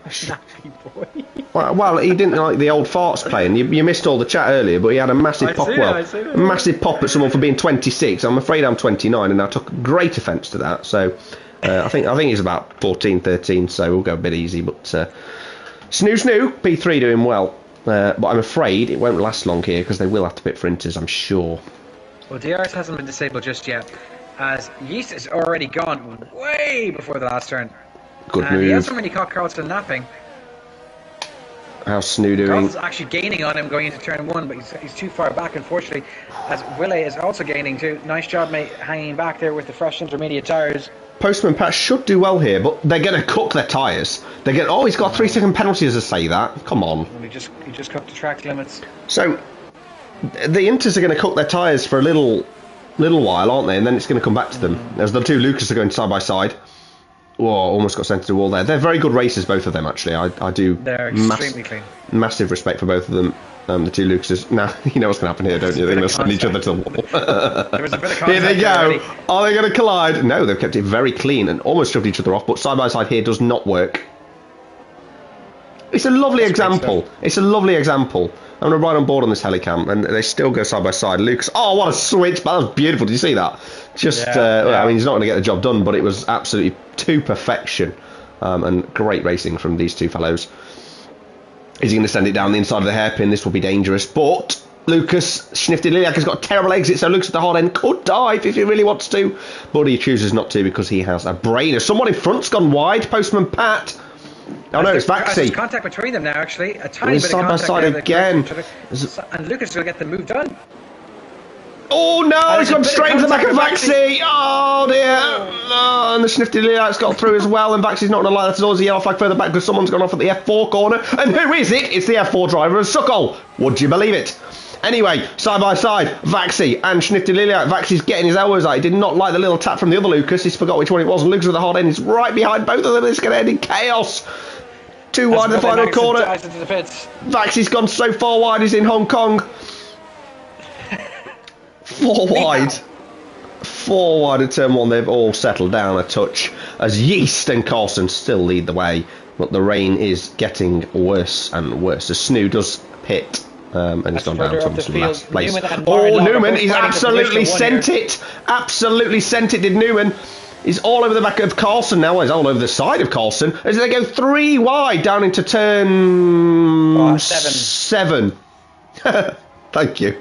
Nappy Boy. Well, he didn't like the old farts playing. You missed all the chat earlier, but he had a massive pop. A massive pop at someone for being 26. I'm afraid I'm 29, and I took great offence to that. So I think he's about 14, 13. So we'll go a bit easy. But Snoo, P3 doing well. But I'm afraid it won't last long here because they will have to pit for inters, I'm sure. Well, DRS hasn't been disabled just yet, as Yeast has already gone way before the last turn. Good move. He hasn't really caught Carlson napping. How's Snoo doing? Carlson's actually gaining on him going into turn 1, but he's too far back, unfortunately, as Willie is also gaining too. Nice job, mate, hanging back there with the fresh intermediate tyres. Postman Pat should do well here, but they're going to cook their tyres. They're going. Oh, he's got 3-second penalties to say that. Come on. Well, he just cooked the track limits. So the Inters are going to cook their tyres for a little while, aren't they? And then it's going to come back to them. As the two Lucas are going side by side. Whoa, almost got sent to the wall there. They're very good racers, both of them, actually. I do. They're extremely clean. Massive respect for both of them. The two Lucases. Now, you know what's going to happen here, don't you? They're going to send each other to the wall. There was a bit of here they go. Already. Are they going to collide? No, they've kept it very clean and almost shoved each other off, but side by side here does not work. It's a lovely example. It's a lovely example. I'm going to ride on board on this helicam, and they still go side by side. Lucas, oh, what a switch. That was beautiful. Did you see that? Just, I mean, he's not going to get the job done, but it was absolutely to perfection. And great racing from these two fellows. Is he going to send it down the inside of the hairpin? This will be dangerous. But Lucas Schnifty-Liliak has got a terrible exit, so Lucas at the hard end could dive if he really wants to. But he chooses not to because he has a brainer. Someone in front's gone wide. Postman Pat. Oh no, it's Vaxi. There's contact between them now, actually. A tiny bit of side by contact side there, again. And Lucas will get the move done. Oh no, he's gone straight into the back of Vaxi. Oh dear. Oh, and the Schnifty-Liliak's got through as well, and Vaxi's not going to like that. There's always a yellow flag further back because someone's gone off at the F4 corner. And who is it? It's the F4 driver of Suckle. Would you believe it? Anyway, side by side, Vaxi and Schnifty-Liliak. Vaxi's getting his elbows out. He did not like the little tap from the other Lucas. He's forgot which one it was. And Lucas with the hard end is right behind both of them. It's going to end in chaos. Too wide in the final corner. Vaxi's gone so far wide, he's in Hong Kong. 4 wide. 4 wide at turn 1. They've all settled down a touch as Yeast and Carlson still lead the way. But the rain is getting worse and worse as Snoo does pit. And he's gone down to last place. Newman, he's absolutely sent it. Absolutely sent it, did Newman. He's all over the back of Carlson now. He's all over the side of Carlson as they go 3 wide down into turn 7. Thank you.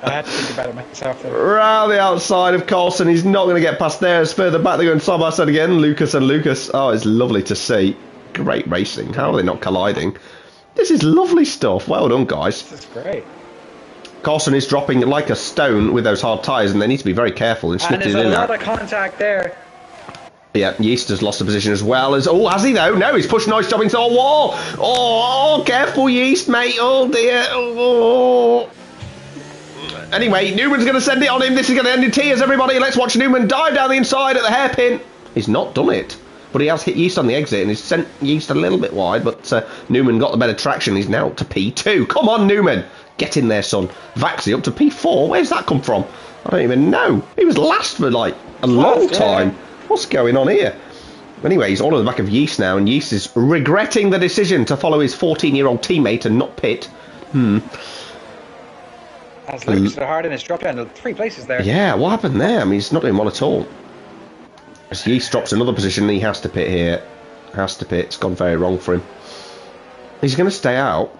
I had to think about it myself then. Round the outside of Carlson, he's not going to get past there. As further back, they're going side by side again. Lucas and Lucas. Oh, it's lovely to see. Great racing. How are they not colliding? This is lovely stuff. Well done, guys. This is great. Carlson is dropping like a stone with those hard tyres, and they need to be very careful in snipping it in. And there's a lot of contact there. Yeah, Yeast has lost the position as well as... Oh, has he though? No, he's pushed Nice Job into a wall. Oh, careful, Yeast, mate. Oh, dear. Oh. Anyway, Newman's going to send it on him. This is going to end in tears, everybody. Let's watch Newman dive down the inside at the hairpin. He's not done it, but he has hit Yeast on the exit and he's sent Yeast a little bit wide, but Newman got the better traction. He's now up to P2. Come on, Newman. Get in there, son. Vaxi up to P4. Where's that come from? I don't even know. He was last for, like, a long time. What's going on here? Anyway, he's all on the back of Yeast now, and Yeast is regretting the decision to follow his 14-year-old teammate and not pit. As Lucas hard in his drop down, 3 places there. Yeah, what happened there? I mean, he's not doing well at all. As Yeast drops another position, he has to pit here. Has to pit. It's gone very wrong for him. He's going to stay out.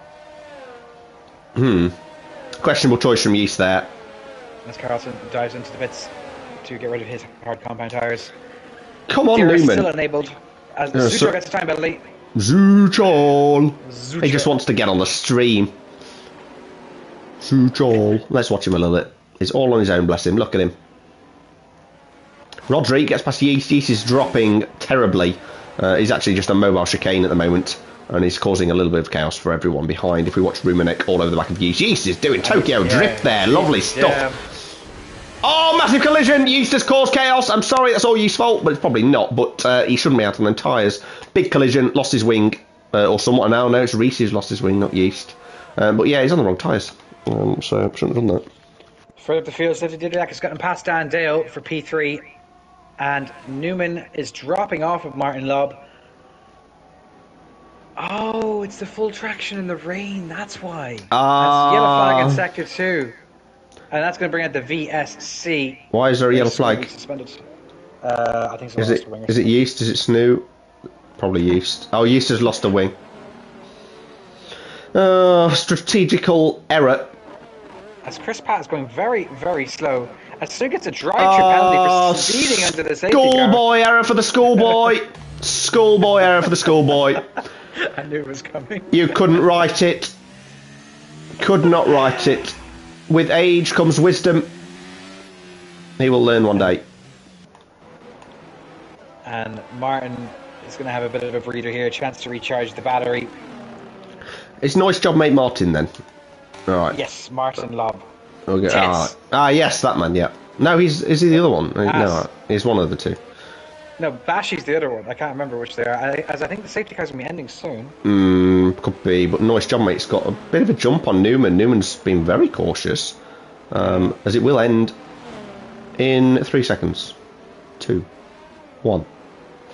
Questionable choice from Yeast there. As Carlson dives into the pits to get rid of his hard compound tyres. Come on, Newman. Newman. Still enabled. As Zuchol gets a time penalty. Zuchol. He just wants to get on the stream. Zuchol. Let's watch him a little bit. He's all on his own, bless him. Look at him. Rodri gets past Yeast. Yeast is dropping terribly. He's actually just on mobile chicane at the moment. And he's causing a little bit of chaos for everyone behind. If we watch Rumenek all over the back of Yeast. Yeast is doing Tokyo Drift there. Lovely stuff. Yeah. Oh, massive collision. Yeast has caused chaos. I'm sorry, that's all Yeast's fault, but it's probably not. But he shouldn't be out on them tyres. Big collision, lost his wing. Or somewhat now. No, it's Reese who's lost his wing, not Yeast. But yeah, he's on the wrong tyres. So I shouldn't have done that. Further up the field, Sliffy Didiak has gotten past Dan Dale for P3. And Newman is dropping off of Martin Lobb. Oh, it's the full traction in the rain. That's why. That's yellow flag in sector 2. And that's going to bring out the VSC. Why is there a yellow flag? Suspended. I think so. Is it Yeast? Is it Snoo? Probably Yeast. Oh, Yeast has lost a wing. Strategical error. As Chris Pratt is going very, very slow. As Snoo gets a drive-through penalty for speeding under the safety car. Schoolboy error for the schoolboy. Schoolboy error for the schoolboy. I knew it was coming. You couldn't write it. Could not write it. With age comes wisdom. He will learn one day. And Martin is going to have a bit of a breather here. A chance to recharge the battery. It's nice job, mate, Martin, then. All right. Yes, Martin Lobb. Okay. Yes, that man, yeah. No, is he the other one? No, he's one of the two. No, Bashy's the other one. I can't remember which they are. I think the safety cars will be ending soon. Could be, but nice job, mate. It's got a bit of a jump on Newman. Newman's been very cautious, as it will end in 3 seconds. 2, 1,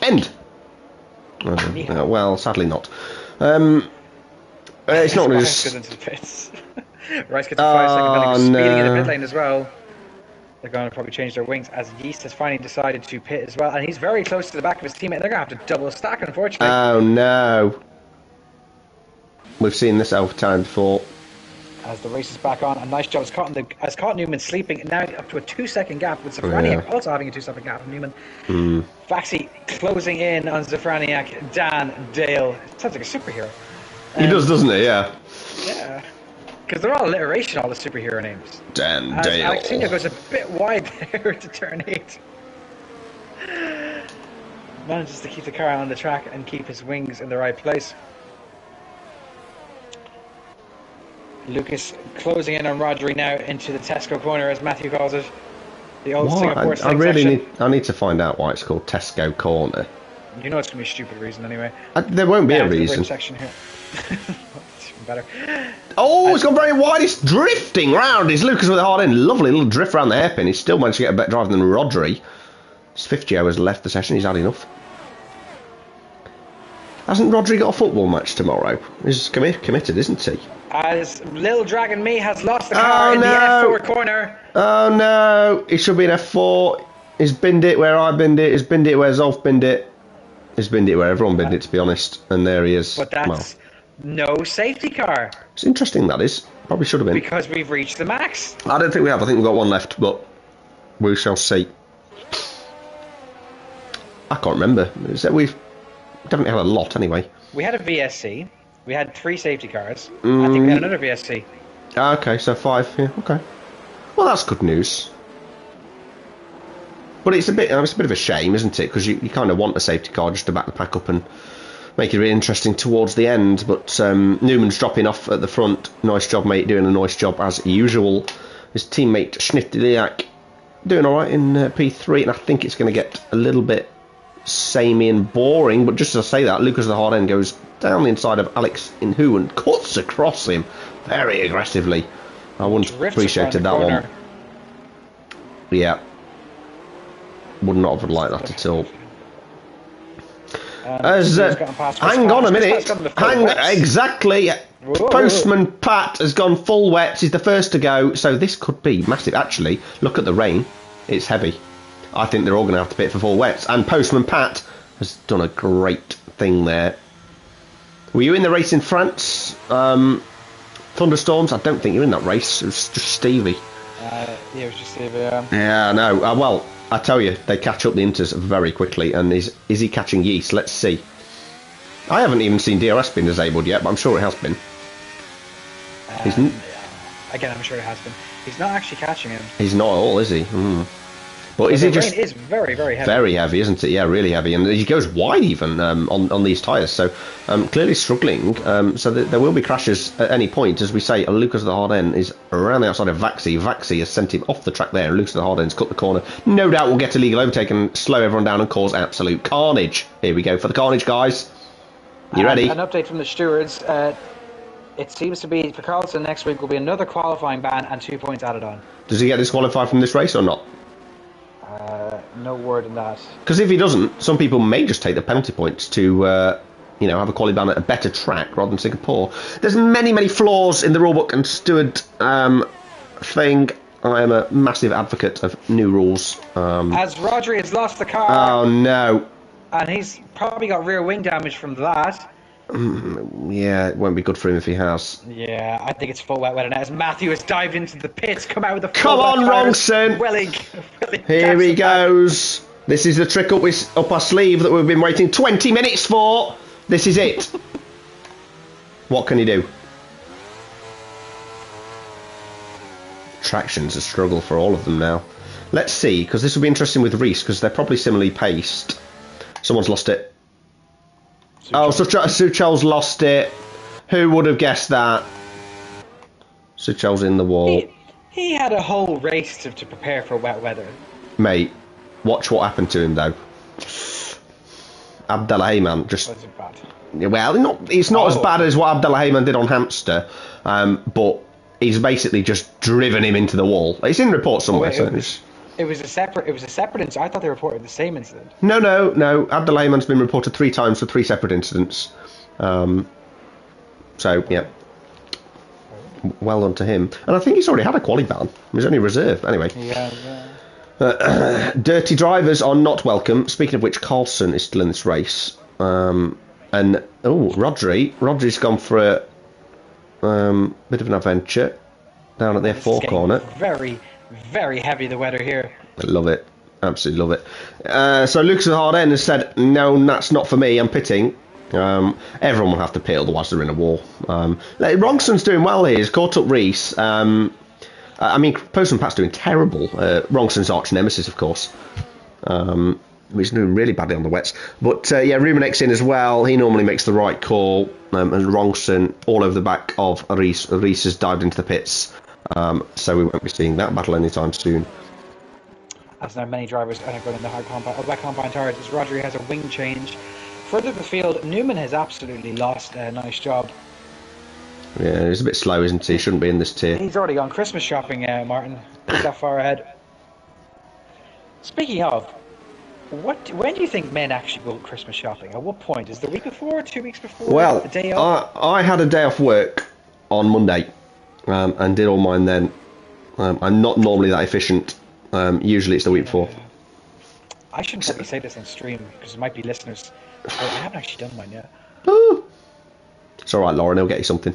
end. Well, sadly not. It's not going to just. Rice gets a 5-second penalty, speeding in the pit lane as well. They're going to probably change their wings as Yeast has finally decided to pit as well. And he's very close to the back of his teammate. They're going to have to double stack, unfortunately. Oh, no. We've seen this over time before. As the race is back on, a nice job has caught Newman sleeping. Now up to a 2-second gap with Zafraniak also having a 2-second gap from Newman. Vaxi closing in on Zafraniak. Dan Dale. Sounds like a superhero. He does, doesn't he? Yeah. Yeah. Because they're all alliteration, all the superhero names. Dan Dale. Alexino goes a bit wide there to turn 8. Manages to keep the car on the track and keep his wings in the right place. Lucas closing in on Rodri now into the Tesco corner, as Matthew calls it. The old Singapore I need to find out why it's called Tesco Corner. You know it's going to be a stupid reason anyway. There won't be a reason. Section here. Better. Oh, it's gone very wide. It's drifting round. It's Lucas with a hard end. Lovely little drift around the hairpin. He's still managed to get a better drive than Rodri. It's 50 hours left the session. He's had enough. Hasn't Rodri got a football match tomorrow? He's committed, isn't he? As Lil Dragon Me has lost the car in the F4 corner. Oh no! He should be in F4. He's binned it where I binned it. He's binned it where Zolf binned it. He's binned it where everyone binned it, to be honest. And there he is. But that's No safety car. It's interesting, that is. Probably should have been. Because we've reached the max. I don't think we have. I think we've got one left, but we shall see. I can't remember. We've definitely had a lot anyway. We had a VSC. We had 3 safety cars. I think we had another VSC. Okay, so 5. Yeah, okay. Well, that's good news. But it's a bit of a shame, isn't it? Because you kind of want a safety car just to back the pack up and make it really interesting towards the end. But Newman's dropping off at the front. Nice job, mate. Doing a nice job as usual. His teammate Schnittliak doing all right in P3, and I think it's going to get a little bit samey and boring. But just as I say that, Lucas the hard end goes down the inside of Alex Inhu and cuts across him very aggressively. I wouldn't have appreciated that one. Yeah. Would not have liked that at all. Hang on a minute. Exactly. Whoa. Postman Pat has gone full wet. He's the first to go. So this could be massive. Actually, look at the rain. It's heavy. I think they're all going to have to pit for full wets. And Postman Pat has done a great thing there. Were you in the race in France? Thunderstorms? I don't think you're in that race. It was just Stevie. Yeah, it was just Stevie, yeah. Yeah, no. Well, I tell you, they catch up the Inters very quickly. And is he catching yeast? Let's see. I haven't even seen DRS being disabled yet, but I'm sure it has been. Again, I'm sure it has been. He's not actually catching him. He's not at all, is he? But is he just... The rain is very, very heavy. Very heavy, isn't it? Yeah, really heavy. And he goes wide even on these tyres. So clearly struggling. So there will be crashes at any point. As we say, Lucas the hard end is around the outside of Vaxi. Vaxi has sent him off the track there. And Lucas the hard end's cut the corner. No doubt will get a legal overtake and slow everyone down and cause absolute carnage. Here we go for the carnage, guys. You ready? An update from the stewards. It seems to be for Carlson next week will be another qualifying ban and 2 points added on. Does he get disqualified from this race or not? No word on that. Because if he doesn't, some people may just take the penalty points to, have a quali ban at a better track rather than Singapore. There's many, many flaws in the rulebook and steward thing. I am a massive advocate of new rules. As Rodri has lost the car. Oh no! And he's probably got rear wing damage from that. Yeah, it won't be good for him if he has. Yeah, I think it's full wet weather now. As Matthew has dived into the pits, come out with the full Come on, Wrongson! Here he goes. This is the trick up our sleeve that we've been waiting 20 minutes for. This is it. What can he do? Traction's a struggle for all of them now. Let's see, because this will be interesting with Reese, because they're probably similarly paced. Someone's lost it. Suchel's lost it. Who would have guessed that? Suchel's in the wall. He had a whole race to prepare for wet weather. Mate, watch what happened to him though. Abdelrahman just... Was it bad? Well, it's not as bad as what Abdelrahman did on Hamster, but he's basically just driven him into the wall. It's in report somewhere. It was a separate incident. I thought they reported the same incident. No. Abdelrahman's been reported 3 times for 3 separate incidents. So yeah, well done to him. And I think he's already had a quali ban. He's only reserve anyway. Yeah. Dirty drivers are not welcome. Speaking of which, Carlson is still in this race. Rodri's gone for a bit of an adventure down at their F4 corner. Very, very heavy the weather here. I love it. Absolutely love it. So Lucas at the hard end has said, no, that's not for me, I'm pitting. Everyone will have to pit, otherwise they're in a wall. Rongson's doing well here. He's caught up Reese. Postman Pat's doing terrible. Rongson's arch nemesis, of course. He's doing really badly on the wets. But Rumenek's in as well. He normally makes the right call. And Rongson all over the back of Reese. Reese has dived into the pits. So we won't be seeing that battle anytime soon. As there are many drivers running the hard wet compound tires, as Rodri has a wing change. Further up the field, Newman has absolutely lost a nice job. Yeah, he's a bit slow, isn't he? He shouldn't be in this tier. He's already gone Christmas shopping, Martin. He's that far ahead. Speaking of, when do you think men actually go Christmas shopping? At what point? Is it the week before, 2 weeks before? Well, the day off? I had a day off work on Monday and did all mine then. I'm not normally that efficient. Usually it's the week before. I shouldn't probably say this on stream because there might be listeners. I haven't actually done mine yet. It's all right, Lauren. He'll get you something.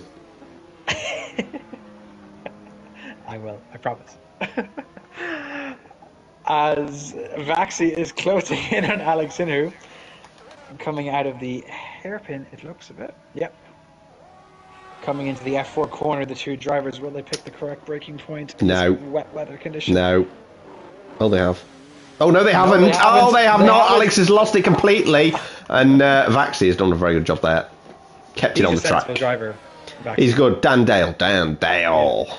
I will. I promise. As Vaxi is closing in on Alex Inhu, coming out of the hairpin, it looks a bit. Yep. Coming into the F4 corner, the two drivers, will they pick the correct braking point in No. this wet weather condition? No. Oh, they have. Oh, no, they haven't. they haven't. Oh, they have They not. haven't. Alex has lost it completely. And Vaxi has done a very good job there. Kept it on the track. He's a sensible driver. Vaxi. He's good. Dan Dale. Dan Dale.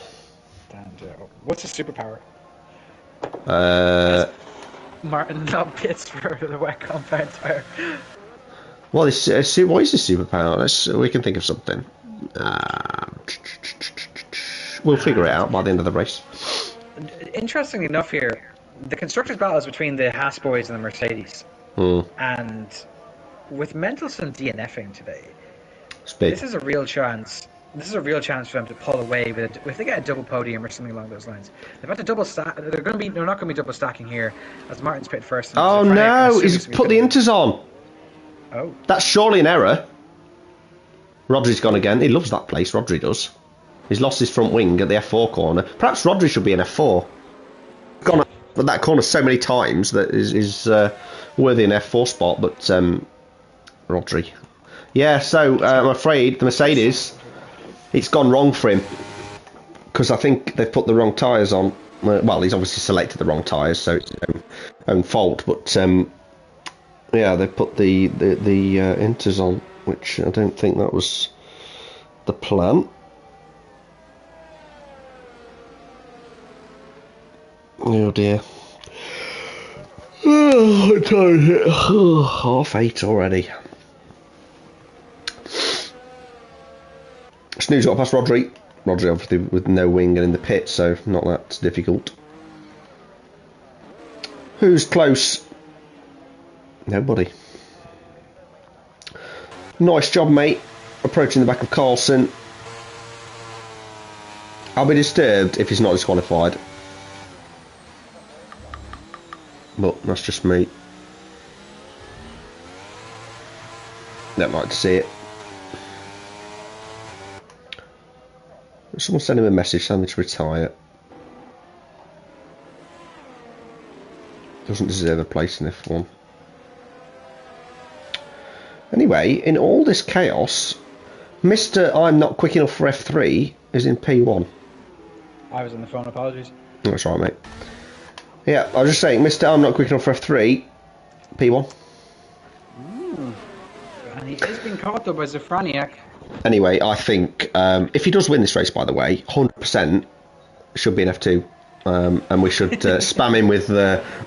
Dan Dale. What's his superpower? Martin not pits for the wet compound tire. Well, what is his superpower? We can think of something. We'll figure it out by the end of the race. Interestingly enough here, the Constructors' battle is between the Haas boys and the Mercedes. And with Mendelssohn DNFing today, this is a real chance. This is a real chance for them to pull away with if they get a double podium or something along those lines. They've had to double stack. They're not going to be double stacking here as Martin's pit first. Oh no! He's put the inters on. Oh, that's surely an error. Rodri's gone again. He loves that place. Rodri does. He's lost his front wing at the F4 corner. Perhaps Rodri should be in F4. Gone at that corner so many times that is worthy an F4 spot, but Rodri. Yeah, so I'm afraid the Mercedes, it's gone wrong for him because I think they've put the wrong tyres on. Well, he's obviously selected the wrong tyres, so it's his own fault. But yeah, they put the inters on, which I don't think that was the plan. Oh dear. Oh, I'm tired. Oh, 8:30 already. Snooze got past Rodri. Rodri obviously with no wing and in the pit, so not that difficult. Who's close? Nobody. Nice job, mate. Approaching the back of Carlson. I'll be disturbed if he's not disqualified. But that's just me. Don't like to see it. Someone send him a message, tell him to retire. Doesn't deserve a place in F1. Anyway, in all this chaos, Mr. I'm not quick enough for F3 is in P1. I was on the phone, apologies. That's right, mate. Yeah, I was just saying, Mr. I'm not quick enough for F3, P1. And he is being caught though by Zafraniak. Anyway, I think if he does win this race, by the way, 100% should be an F2. And we should spam him with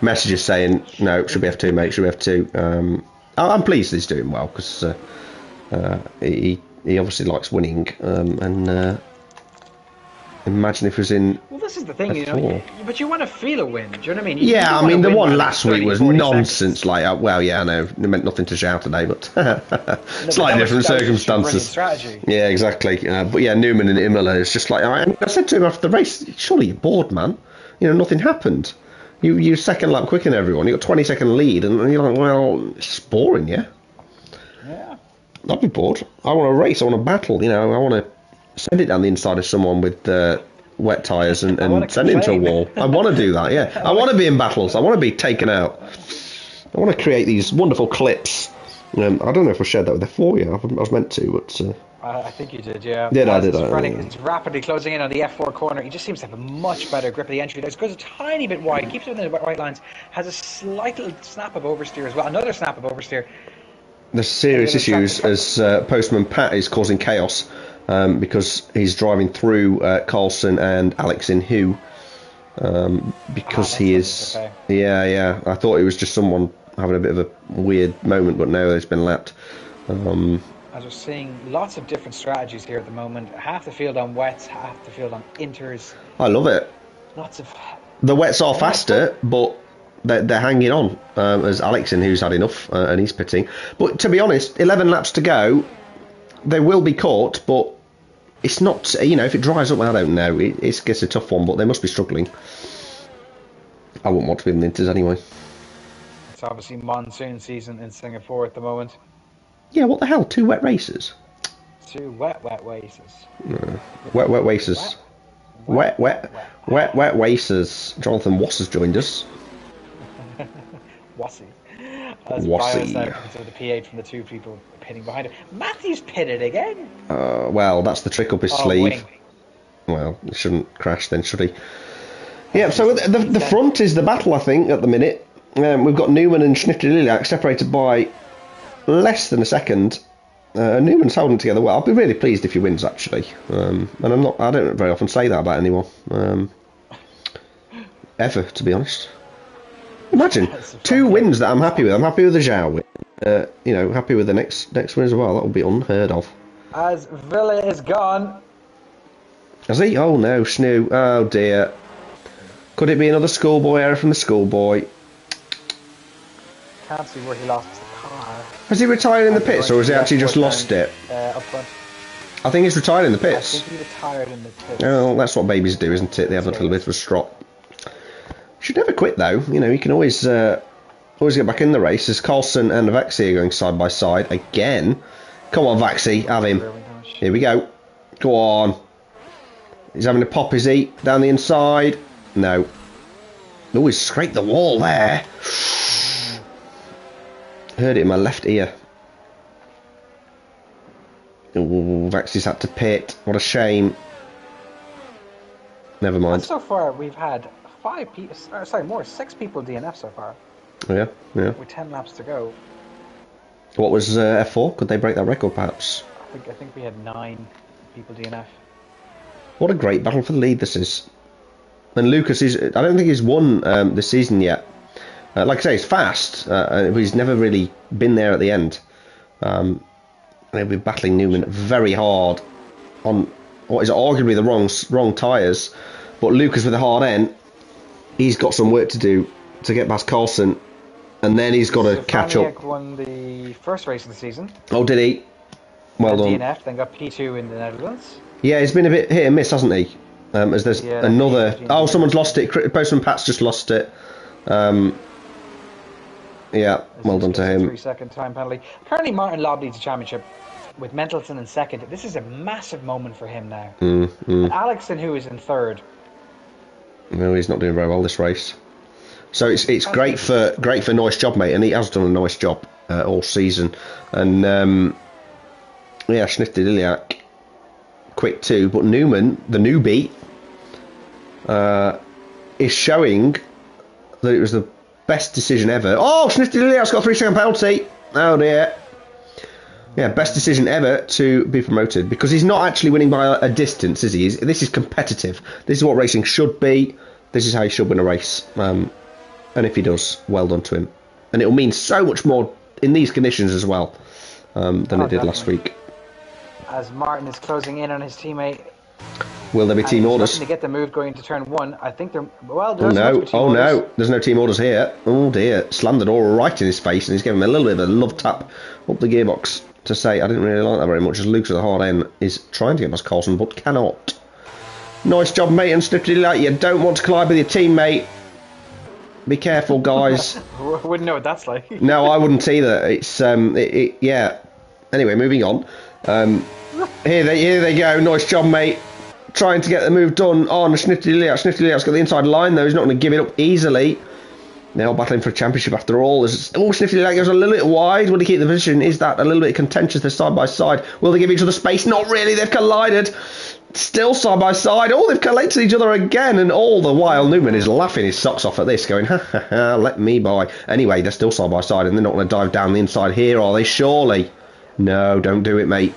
messages saying, no, should be F2, mate, should be F2. I'm pleased he's doing well, because he obviously likes winning. Imagine if he was in. Well, this is the thing, but you want to feel a win. Do you know what I mean? Yeah, I mean, the one last week was nonsense. Like, well, yeah, I know it meant nothing to shout today, but slightly different circumstances. Yeah, exactly. But yeah, Newman and Imola is just like. I said to him after the race, surely you're bored, man. Nothing happened. You second lap quicker than everyone. You got 20-second lead, and you're like, well, it's boring, yeah. Yeah. I'd be bored. I want to race. I want to battle. I want to send it down the inside of someone with wet tyres and send it into a wall. I want to do that, yeah. I want to be in battles. I want to be taken out. I want to create these wonderful clips. I don't know if I shared that with F4 yet. I was meant to, but... I think you did, yeah. I did. It's rapidly closing in on the F4 corner. He just seems to have a much better grip of the entry. It goes a tiny bit wide, keeps it within the white lines, has a slight little snap of oversteer as well. Another snap of oversteer. There's serious issues as Postman Pat is causing chaos. Because he's driving through Carlson and Alex Inhu because he is... Okay. Yeah. I thought it was just someone having a bit of a weird moment, but no, it's been lapped. As we're seeing lots of different strategies here at the moment. Half the field on wets, half the field on inters. I love it. Lots of... The wets are faster, but they're hanging on as Alex Inhu's had enough and he's pitting. But to be honest, 11 laps to go. They will be caught, but it's not, if it dries up, I don't know. It's a tough one, but they must be struggling. I wouldn't want to be in the Inters anyway. It's obviously monsoon season in Singapore at the moment. Yeah, what the hell? 2 wet races? to Wet Waces. Wet Waces. Wet Waces. Jonathan Wass has joined us. Wassy. As Wassy. So the P8 from the two people pitting behind him. Matthew's pitted again. Well, that's the trick up his sleeve. Wing. Well, he shouldn't crash then, should he? Yeah, so the front is the battle, I think, at the minute. We've got Newman and Schnitty-Liliak separated by less than a second. Newman's holding it together well. I'll be really pleased if he wins, actually. And I don't very often say that about anyone. Ever, to be honest. Imagine, 2 wins that I'm happy with. I'm happy with the Zhao win. Happy with the next win as well. That would be unheard of. As Villa is gone. Has he? Oh no, Snoo. Oh dear. Could it be another schoolboy error from the schoolboy? Can't see where he lost the car. Has he retired in the pits, or has he actually just lost it? Up front. I think he's retired in the pits. I think he retired in the pits. Oh, that's what babies do, isn't it? They have a little bit of a strop. Should never quit though. You can always get back in the race. As Carlson and Vaxi are going side by side again. Come on, Vaxi, have him. Here we go. Go on. He's having a pop, is he? Down the inside. No. Oh, he's scraped the wall there. Heard it in my left ear. Oh, Vaxi's had to pit. What a shame. Never mind. And so far, we've had 5 people. Sorry, more. 6 people DNF so far. Yeah. With 10 laps to go. What was F4? Could they break that record, perhaps? I think we had 9 people DNF. What a great battle for the lead this is. And Lucas I don't think he's won this season yet. Like I say, he's fast, but he's never really been there at the end. And he'll be battling Newman very hard on what is arguably the wrong tyres. But Lucas with a hard end, he's got some work to do to get past Carlson. And then he's got to catch up. Won the first race of the season. Oh, did he? Well done. DNF, then got P2 in the Netherlands. Yeah, he's been a bit hit and miss, hasn't he? As there's another... Oh, someone's lost it. Postman Pat's just lost it. Yeah, well done to him. 3-second time penalty. Currently, Martin Lobb leads the championship with Mentelson in second. This is a massive moment for him now. And Alexson, who is in third. No, he's not doing very well this race. So it's great for nice job, mate, and he has done a nice job all season. And yeah, Schnitty-Liliak quick too, but Newman, the newbie, is showing that it was the best decision ever. Oh, Schnitty-Liliak's got a 3-second penalty. Oh dear. Yeah, best decision ever to be promoted, because he's not actually winning by a distance, is he? This is competitive. This is what racing should be. This is how he should win a race. And if he does, well done to him. And it'll mean so much more in these conditions as well than it did last week. As Martin is closing in on his teammate. Will there be team orders? To get the move going to turn 1, I think there. Well, there's no, there's no team orders here. Oh dear, slammed the door right in his face, and he's giving him a little bit of a love tap up the gearbox to say I didn't really like that very much. As Luke's with the hard end is trying to get past Carlson, but cannot. Nice job, mate, and Schnitty-Liliak. You don't want to collide with your teammate. Be careful, guys. Wouldn't know what that's like. No, I wouldn't either. It's yeah. Anyway, moving on. Here they go. Nice job, mate. Trying to get the move done on Schnitty-Liliak. Schnitty-Liliak's got the inside line though. He's not going to give it up easily. Now battling for a championship after all. Schnitty-Liliak goes a little bit wide. Will he keep the position? Is that a little bit contentious? They're side by side. Will they give each other space? Not really. They've collided. Still side by side. Oh, they've collided to each other again. And all the while, Newman is laughing his socks off at this, going, ha ha ha, let me by. Anyway, they're still side by side, and they're not going to dive down the inside here, are they? Surely. No, don't do it, mate.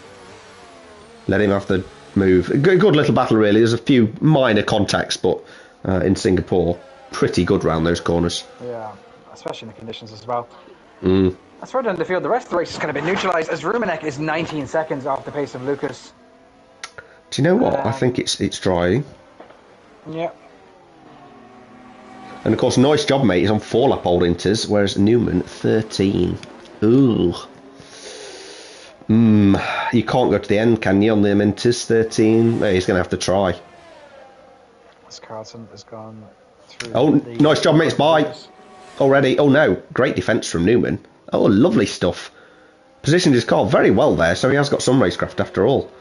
Let him have the move. Good little battle, really. There's a few minor contacts, but in Singapore, pretty good round those corners. Yeah, especially in the conditions as well. As further down the field, the rest of the race is kind of been neutralised, as Rumenek is 19 seconds off the pace of Lucas. Do you know what? I think it's drying. Yeah. And of course, nice job, mate. He's on 4-lap old inters, whereas Newman 13. Ooh. You can't go to the end, can you, on the Inters 13? No, he's going to have to try. As Carlson has gone through. Oh, nice job, mates. Bye. Already. Oh no, great defence from Newman. Oh, lovely stuff. positioned his car very well there, so he has got some racecraft after all.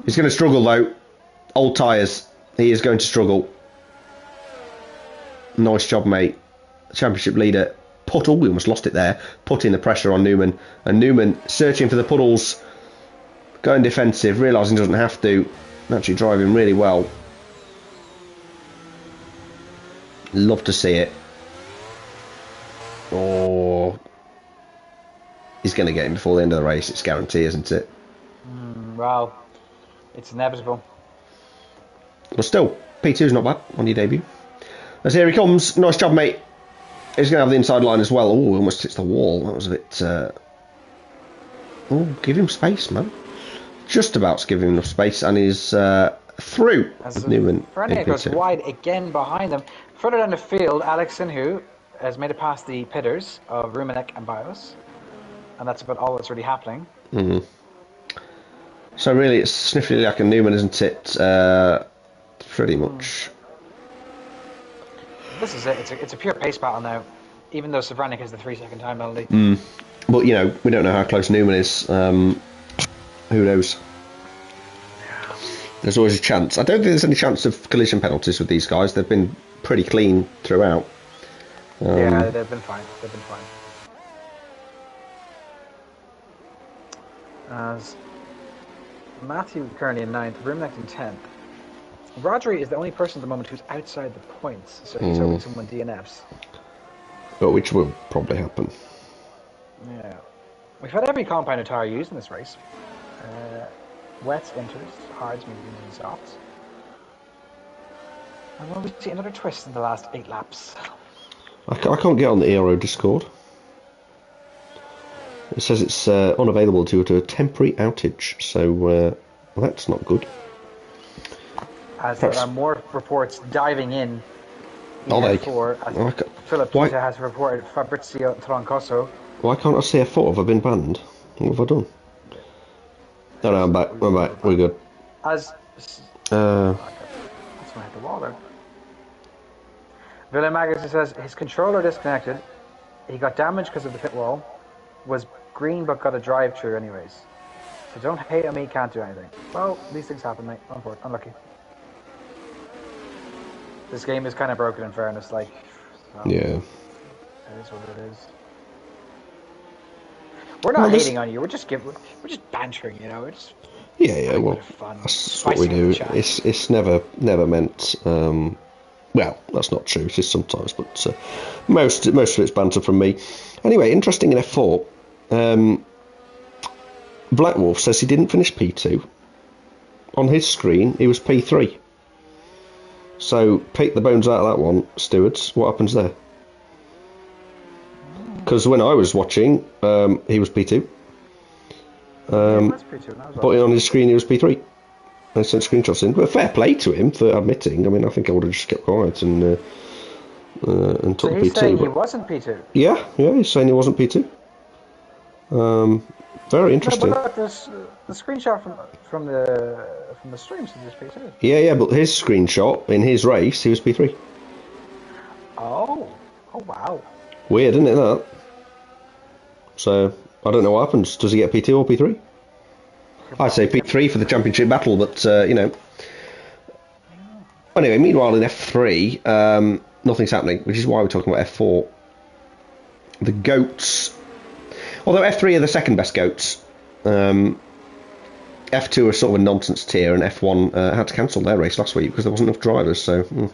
He's going to struggle though. Old tyres. He is going to struggle. Nice job, mate. Championship leader. Oh, we almost lost it there. Putting the pressure on Newman. And Newman searching for the puddles. Going defensive, realising he doesn't have to. Actually driving really well. Love to see it. Oh. He's going to get him before the end of the race. It's guaranteed, isn't it? Well, it's inevitable. But still, P2's not bad on your debut. As here he comes. Nice job, mate. He's going to have the inside line as well. Oh, almost hits the wall. That was a bit... Oh, give him space, man. Just about to give him enough space. And he's through with Newman. Fernie goes wide again behind them. Further down the field, Alex Sinhu has made it past the pitters of Ruminek and Bios. And that's about all that's really happening. So really, it's Sniffly like a Newman, isn't it? Pretty much. This is it. It's a pure pace battle now, even though Savranik has the 3-second time penalty. But you know, we don't know how close Newman is. Who knows? There's always a chance. I don't think there's any chance of collision penalties with these guys. They've been pretty clean throughout. Yeah, they've been fine. They've been fine. As Matthew currently in 9th, Ruminek in 10th. Rodri is the only person at the moment who's outside the points, so he's hoping someone DNFs. But which will probably happen. Yeah. We've had every compound tire used in this race. Wets, inters, hards, mediums, and softs. And will we see another twist in the last 8 laps? I can't get on the Ero Discord. It says it's unavailable due to a temporary outage, so that's not good. As there are more reports diving in. F4, Philip Peter has reported Fabrizio Troncoso. Why can't I see F4? Have I been banned? What have I done? No, I'm back. We're good. That's when I hit the wall there. Villa Magazine says his controller disconnected. He got damaged because of the pit wall. Was green but got a drive through anyways. So don't hate on me, can't do anything. Well, these things happen, mate. Unlucky. This game is kind of broken in fairness, like. Yeah. It is what it is. We're not hating on you. We're just bantering, you know. We're just well, that's what we do. It's never meant. Well, that's not true. It is sometimes, but most of it's banter from me. Anyway, interesting in F4. Black Wolf says he didn't finish P2. On his screen, he was P3. So, pick the bones out of that one, stewards. What happens there? Because when I was watching, he was P2. But on his screen, he was P3. I sent screenshots in. But fair play to him for admitting. I mean, I think I would have just kept quiet and took so P2. He's saying he wasn't P2? Yeah, he's saying he wasn't P2. Very interesting. No, but look, the screenshot from the stream says he was P2. Yeah, but his screenshot in his race, he was P3. Oh wow. Weird, isn't it, that? So, I don't know what happens. Does he get P2 or P3? I'd say P3 for the championship battle, but, you know. Anyway, meanwhile in F3, nothing's happening, which is why we're talking about F4. The GOATs. Although F3 are the second best GOATs. F2 are sort of a nonsense tier, and F1 had to cancel their race last week because there wasn't enough drivers, so...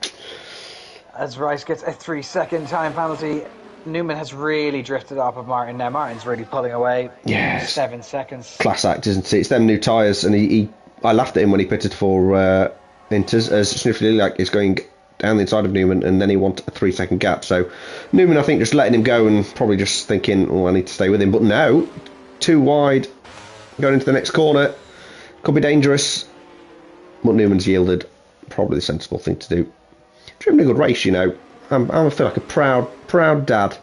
As Rice gets a 3-second time penalty, Newman has really drifted off of Martin now. Martin's really pulling away. Yes. 7 seconds. Class act, isn't it? It's them new tyres, and I laughed at him when he pitted for Inters, as Sniffly like is going down the inside of Newman, and then he wanted a 3-second gap. So Newman, I think, just letting him go and probably just thinking, oh, I need to stay with him. But no, too wide, going into the next corner, could be dangerous. But Newman's yielded, probably the sensible thing to do. Driven a good race, you know. I feel like a proud dad.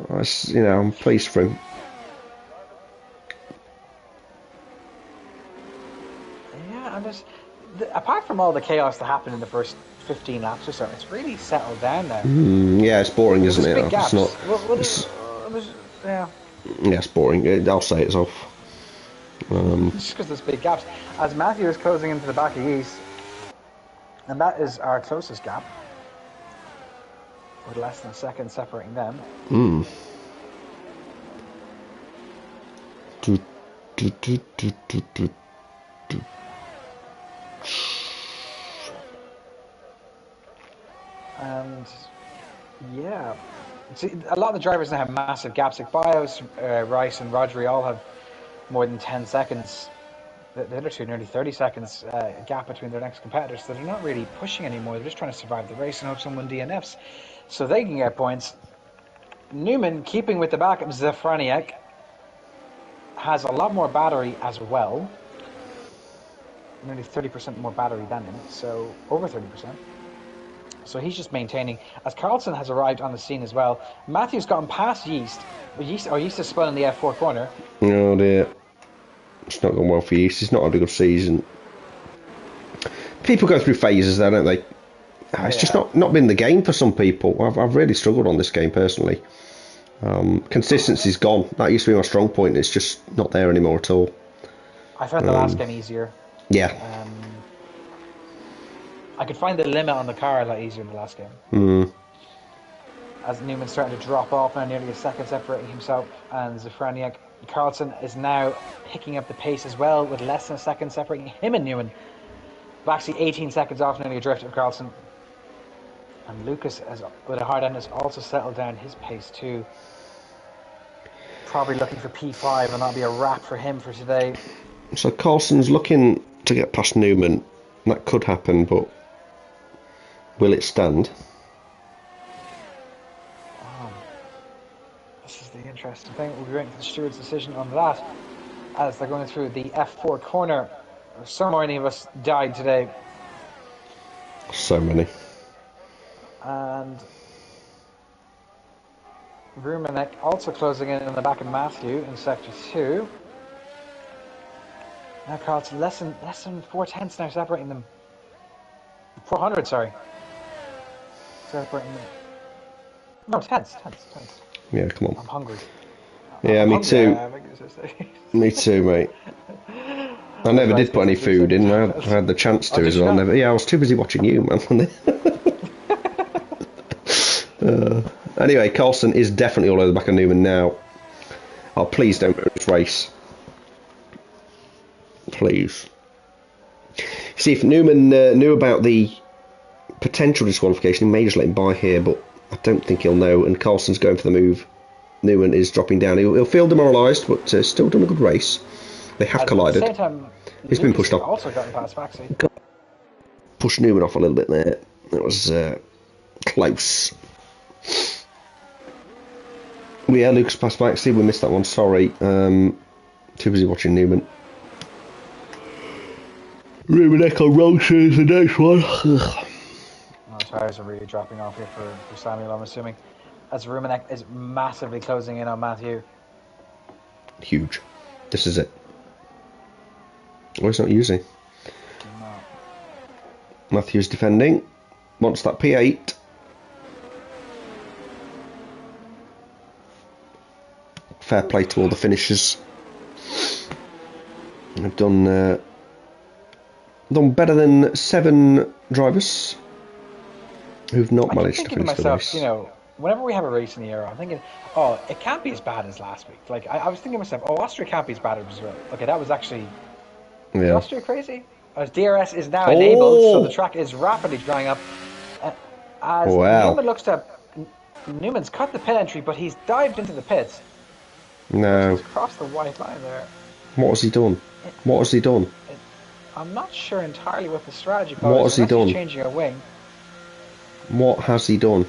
I'm pleased for him. Yeah, and apart from all the chaos that happened in the first 15 laps or so, it's really settled down now. Yeah, it's boring, isn't it? Big gaps. It's not. Yeah. Yeah, it's boring. I'll say it's off. Just because there's big gaps. As Matthew is closing into the back of East, and that is our closest gap, with less than a second separating them. Do, do, do, do, do, do, do. And yeah, see, a lot of the drivers now have massive gaps. Like Bios, Rice, and Rodri all have more than 10 seconds. The other two, nearly 30 seconds gap between their next competitors. So they're not really pushing anymore. They're just trying to survive the race and hope someone DNFs so they can get points. Newman, keeping with the backup, Zafraniak has a lot more battery as well. Nearly 30% more battery than him, so over 30%. So he's just maintaining. As Carlson has arrived on the scene as well, Matthew's gotten past Yeast. Yeast is spun in the F4 corner. Oh dear. It's not going well for Yeast. It's not had a good season. People go through phases though, don't they? It's just not been the game for some people. I've really struggled on this game personally. Consistency's gone. That used to be my strong point. It's just not there anymore at all. I found the last game easier. Yeah. I could find the limit on the car a lot easier in the last game. As Newman's starting to drop off now, nearly a second separating himself and Zafraniak. Carlson is now picking up the pace as well, with less than a second separating him and Newman. But actually 18 seconds off, nearly adrift of Carlson. And Lucas, with a hard end, has also settled down his pace too. Probably looking for P5, and that'll be a wrap for him for today. So Carlson's looking to get past Newman. That could happen, but will it stand? This is the interesting thing. We'll be waiting for the steward's decision on that as they're going through the F4 corner. So many of us died today. So many. And Rumenek also closing in the back of Matthew in sector 2. Now Carlson less than 4/10 now separating them. 400, sorry. Separating them. No, tenths. Yeah, come on. I'm hungry. Yeah, me too. Me too, mate. I never did put any food in. I had the chance to as well. Never. Yeah, I was too busy watching you, man. Anyway, Carlson is definitely all over the back of Newman now. Oh, please don't ruin this race. Please. See, if Newman knew about the potential disqualification, he may just let him by here, but I don't think he'll know. And Carlson's going for the move. Newman is dropping down. He'll feel demoralised, but still done a good race. They have collided. At the same time, he's been pushed off. Also gotten past Maxi. Pushed Newman off a little bit there. That was close. Yeah, Lucas passed Maxi. We missed that one. Sorry. Too busy watching Newman. Rumenek on road shoes the next one. Tires are really dropping off here for Samuel, I'm assuming. As Rumenek is massively closing in on Matthew. Huge. This is it. Oh, he's not using. No. Matthew's defending. Wants that P8. Fair play to all the finishers. They've done better than 7 drivers who've not managed to finish the race. You know, whenever we have a race in the Ero, I'm thinking, oh, it can't be as bad as last week. Like, I was thinking to myself, oh, Austria can't be as bad as Brazil. Okay, that was actually... Yeah. Is Austria crazy? As DRS is now enabled, so the track is rapidly drying up. As Newman looks to... Newman's cut the pit entry, but he's dived into the pits. No. He's crossed the white line there. What has he done? What has he done? I'm not sure entirely what the strategy was. What has he done? He's changing a wing. What has he done?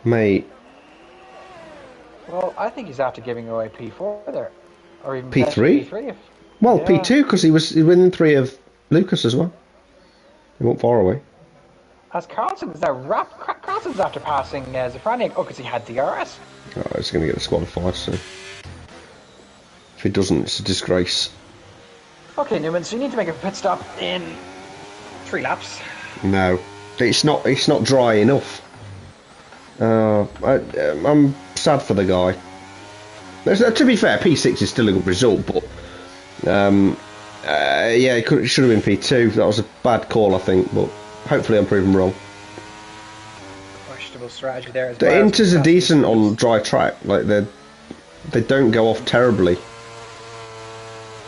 Mate. Well, I think he's after giving away P4 there. Or even P3? P3 Well, yeah. P2, because he was within 3 of Lucas as well. He wasn't far away. As Carlson is now Carlson's after passing Zafraniak. Oh, because he had DRS. Oh, he's going to get disqualified, so... If he doesn't, it's a disgrace. Okay, Newman, so you need to make a pit stop in 3 laps. No. It's not dry enough. I'm sad for the guy. To be fair, P6 is still a good result, but yeah, it should have been P2. That was a bad call, I think, but hopefully I'm proven wrong. Questionable strategy there as The well. Inters are decent on dry track. Like they don't go off terribly.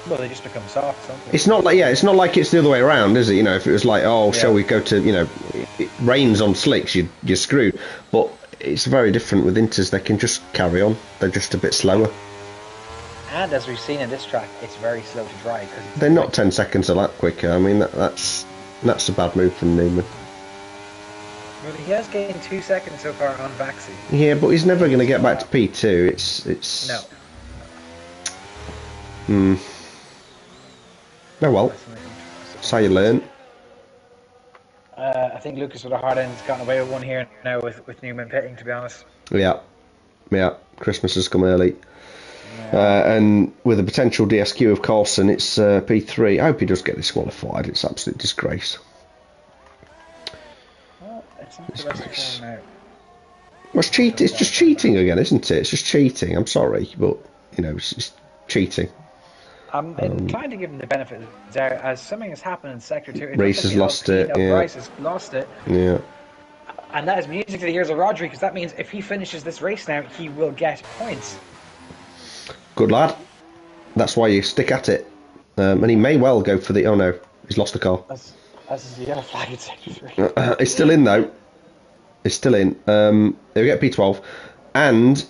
Well, they just become soft, don't they? It's not like it's not like it's the other way around, is it? You know, if it was like, oh, shall we go to, you know, it rains on slicks, you're screwed. But it's very different with Inters. They can just carry on. They're just a bit slower. And as we've seen in this track, it's very slow to dry. They're not 10 seconds a lap quicker. I mean, that's a bad move from Newman. Well, he has gained 2 seconds so far on Vaxi. Yeah, but he's never going to get back to P2. It's. No. Oh well. That's how you learn. I think Lucas with a hard end has gotten away with one here now with Newman pitting, to be honest. Yeah. Christmas has come early. Yeah. And with a potential DSQ of Carlson, it's P3. I hope he does get disqualified. It's absolute disgrace. Well, it's not disgrace. Now. Well, it's just cheating again, isn't it? It's just cheating. I'm sorry, but you know, it's cheating. I'm inclined to give him the benefit there, as something has happened in Sector 2. Reese has lost it. Yeah. Bryce has lost it. Yeah. And that is music to the ears of Rodri, because that means if he finishes this race now, he will get points. Good lad. That's why you stick at it. And he may well go for the... Oh no, he's lost the car. That's the yellow flag in Sector 3. It's still in though. It's still in. He'll get P12. And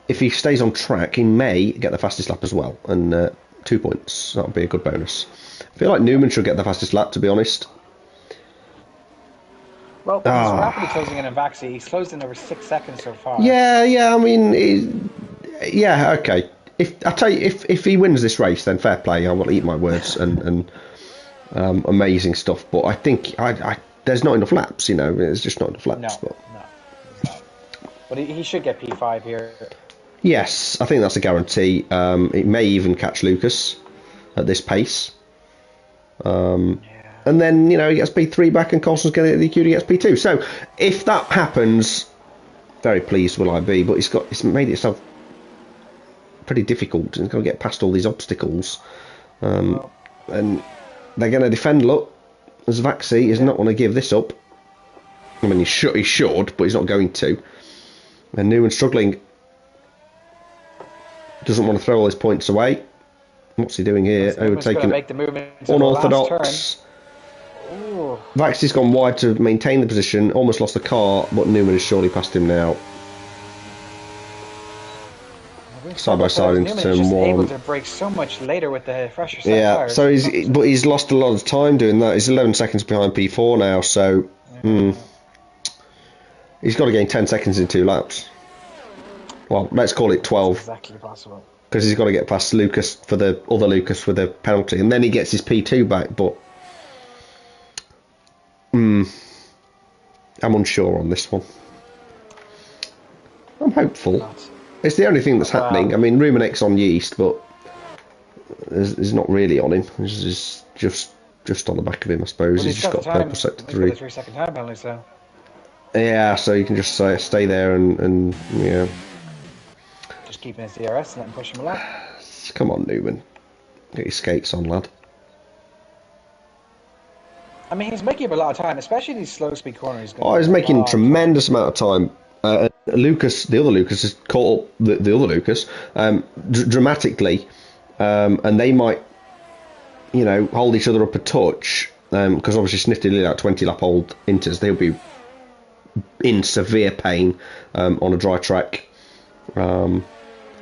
if he stays on track, he may get the fastest lap as well. And 2 points. That would be a good bonus. I feel like Newman should get the fastest lap, to be honest. Well, he's rapidly closing in Vaxi. He's closed in over 6 seconds so far. Yeah. I mean, yeah. Okay. If he wins this race, then fair play. I will eat my words and amazing stuff. But I think there's not enough laps. You know, there's just not enough laps. No. But he should get P5 here. Yes, I think that's a guarantee. It may even catch Lucas at this pace. And then, you know, he gets P3 back and Carlson's going to get the DQ, he gets P2. So, if that happens, very pleased will I be. But it's made itself pretty difficult. It's got to get past all these obstacles. And they're going to defend luck, as Vaxi is not going to give this up. I mean, he should, but he's not going to. And Newman's struggling. Doesn't want to throw all his points away. What's he doing here? Overtaking unorthodox. Vaxi's gone wide to maintain the position. Almost lost the car, but Newman is surely past him now. Side by side into turn 1. Able to brake so much later with the fresher set tires. So he's lost a lot of time doing that. He's 11 seconds behind P4 now. So he's got to gain 10 seconds in 2 laps. Well, let's call it 12. That's exactly possible. Because he's got to get past Lucas for the other Lucas with the penalty, and then he gets his P2 back. But I'm unsure on this one. I'm hopeful. It's the only thing that's happening. I mean, Rumenek's on yeast, but he's not really on him. He's just on the back of him, I suppose. He's just got purple sector 3. 3 second time penalty, so. Yeah, so you can just stay there and yeah. Just keeping his DRS and let him push him along. Come on, Newman. Get your skates on, lad. I mean, he's making up a lot of time, especially these slow speed corners. He's making a tremendous amount of time. Lucas, the other Lucas, has caught up the other Lucas dramatically, and they might, you know, hold each other up a touch, because obviously Snifty Lily, 20 lap old Inters, they'll be in severe pain on a dry track.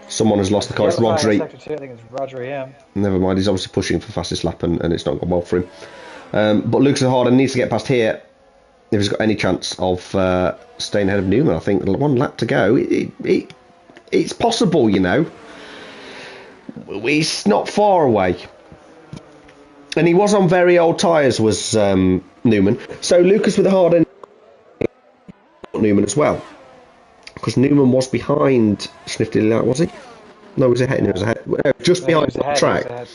Someone has lost the car. It's Rodri. I think it's Rodri, yeah. Never mind, he's obviously pushing for fastest lap and it's not gone well for him. But Lucas Harden needs to get past here if he's got any chance of staying ahead of Newman. I think 1 lap to go. It's possible, you know. He's not far away. And he was on very old tyres, was Newman. So Lucas with a hard end, Newman as well. Because Newman was behind Snifty Lily, was he? No, he was ahead. He was ahead. No, just behind the track.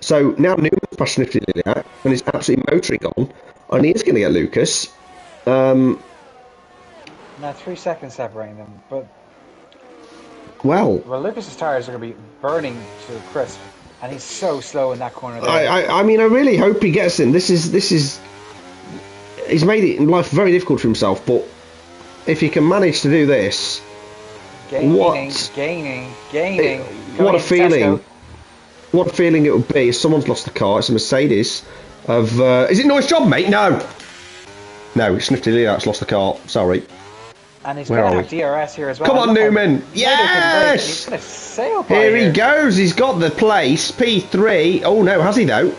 So now Newman's past Snifty Lily and he's absolutely motoring on. And he is going to get Lucas. Now 3 seconds separating them, but Well, Lucas's tires are going to be burning to a crisp, and he's so slow in that corner there. I mean, I really hope he gets in. This is he's made it in life very difficult for himself, but if he can manage to do this, Gaining. what a feeling! What a feeling it would be if someone's lost the car. It's a Mercedes. Is it nice job, mate? No, it's Snifty Lee that's lost the car. Sorry. And he's going to have DRS here as well. Come on, Newman! Yes! He's going to sail by Here he goes. He's got the place. P3. Oh no, has he though?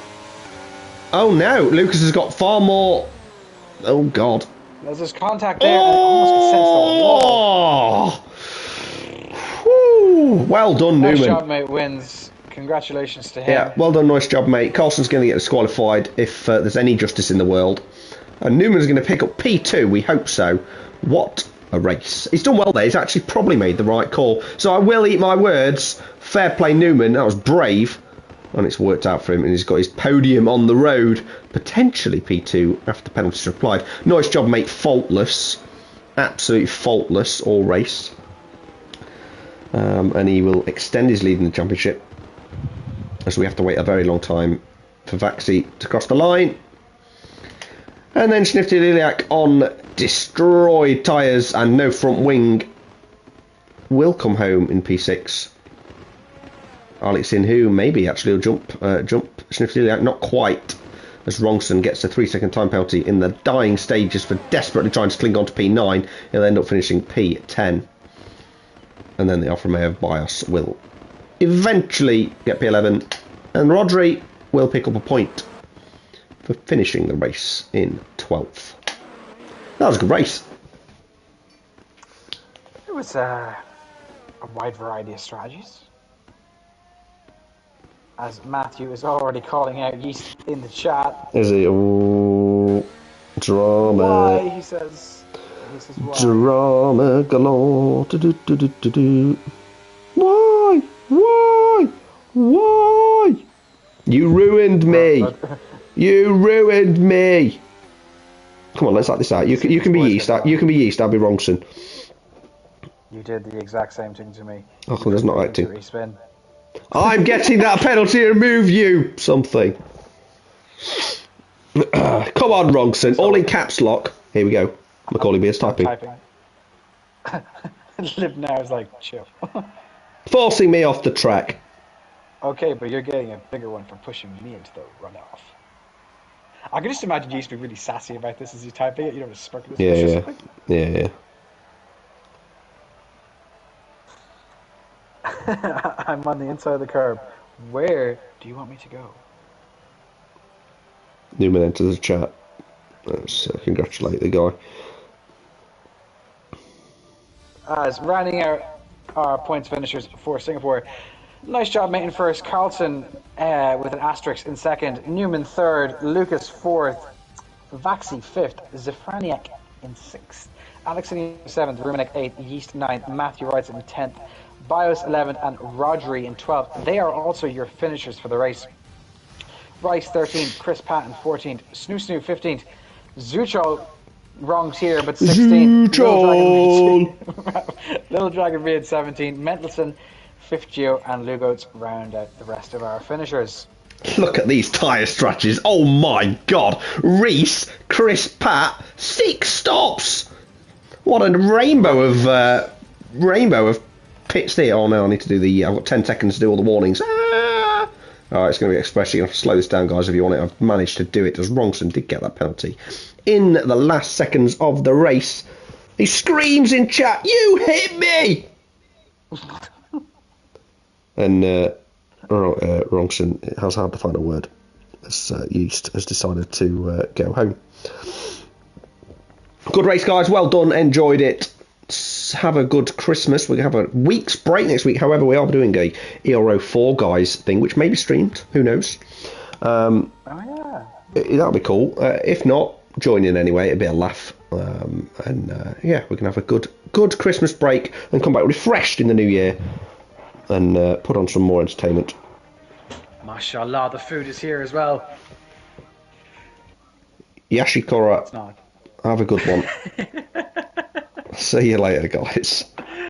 Oh no, Lucas has got far more. Oh god. There's this contact there, and it almost gets sent to the wall. Woo! Well done, Newman. Nice job, mate. Wins. Congratulations to him. Yeah, well done, nice job, mate. Carlson's going to get disqualified if there's any justice in the world. And Newman's going to pick up P2, we hope so. What a race. He's done well there. He's actually probably made the right call. So I will eat my words. Fair play, Newman. That was brave. And it's worked out for him, and he's got his podium on the road. Potentially P2 after the penalties are applied. Nice job, mate. Faultless. Absolutely faultless all race. And he will extend his lead in the championship, as we have to wait a very long time for Vaxi to cross the line. And then Snifty Liliac on destroyed tyres and no front wing will come home in P6. Alex Inhu maybe actually will jump Snifty Liliac, not quite, as Rongson gets a 3-second time penalty in the dying stages for desperately trying to cling on to P9. He'll end up finishing P10. And then the Alfa Romeo BIOS will eventually get P11, and Rodri will pick up a point for finishing the race in 12th. That was a good race. It was a wide variety of strategies. As Matthew is already calling out Yeast in the chat. Is it all drama? Why, he says why? Drama galore. Why? You ruined me. You ruined me. Come on, let's act this out. You can be Yeast. You can be Yeast. I'll be Rongson. You did the exact same thing to me. Oh, there's not acting. Respin. I'm getting that penalty to remove you. Something. Come on, Rongson. All in caps lock. Here we go. Macaulay Beer's typing. Liv now is like, chill. Forcing me off the track. Okay, but you're getting a bigger one for pushing me into the runoff. I can just imagine you used to be really sassy about this as you typing it. You know, just smirk at this. Yeah. I'm on the inside of the curb. Where do you want me to go? Newman enters the chat. Let's congratulate the guy. As rounding out our points finishers for Singapore. Nice job, mate, in first. Carlson with an asterisk in second. Newman third. Lucas fourth. Vaxi fifth. Zafraniak in sixth. Alexini seventh. Ruminek eighth. Yeast ninth. Matthew Wrights in 10th. Bios 11th. And Rodri in 12th. They are also your finishers for the race. Rice 13th. Chris Patton 14th. Snoo 15th. Zucho wrongs here, but 16th. Little Dragon Beard 17th. Mendelson, 5th Geo, and Lugots round out the rest of our finishers. Look at these tyre strategies. Oh my god. Reese, Chris, Pat, 6 stops. What a rainbow of pits there. Oh no, I need to do the... I've got 10 seconds to do all the warnings. Alright, it's going to be express. You're going to have to slow this down, guys, if you want it. I've managed to do it, as Rongson did get that penalty. In the last seconds of the race, he screams in chat, "You hit me!" And Rongson, it has hard to find a word, as Yeast has decided to go home. Good race, guys. Well done. Enjoyed it. Have a good Christmas. We're going to have a week's break next week. However, we are doing a Ero 4 guys thing, which may be streamed. Who knows? Oh, yeah. That'll be cool. If not, join in anyway. It'll be a laugh. Yeah, we can have a good Christmas break and come back refreshed in the new year and put on some more entertainment. Mashallah, the food is here as well. Yashikora, It's not. have a good one. See you later, guys.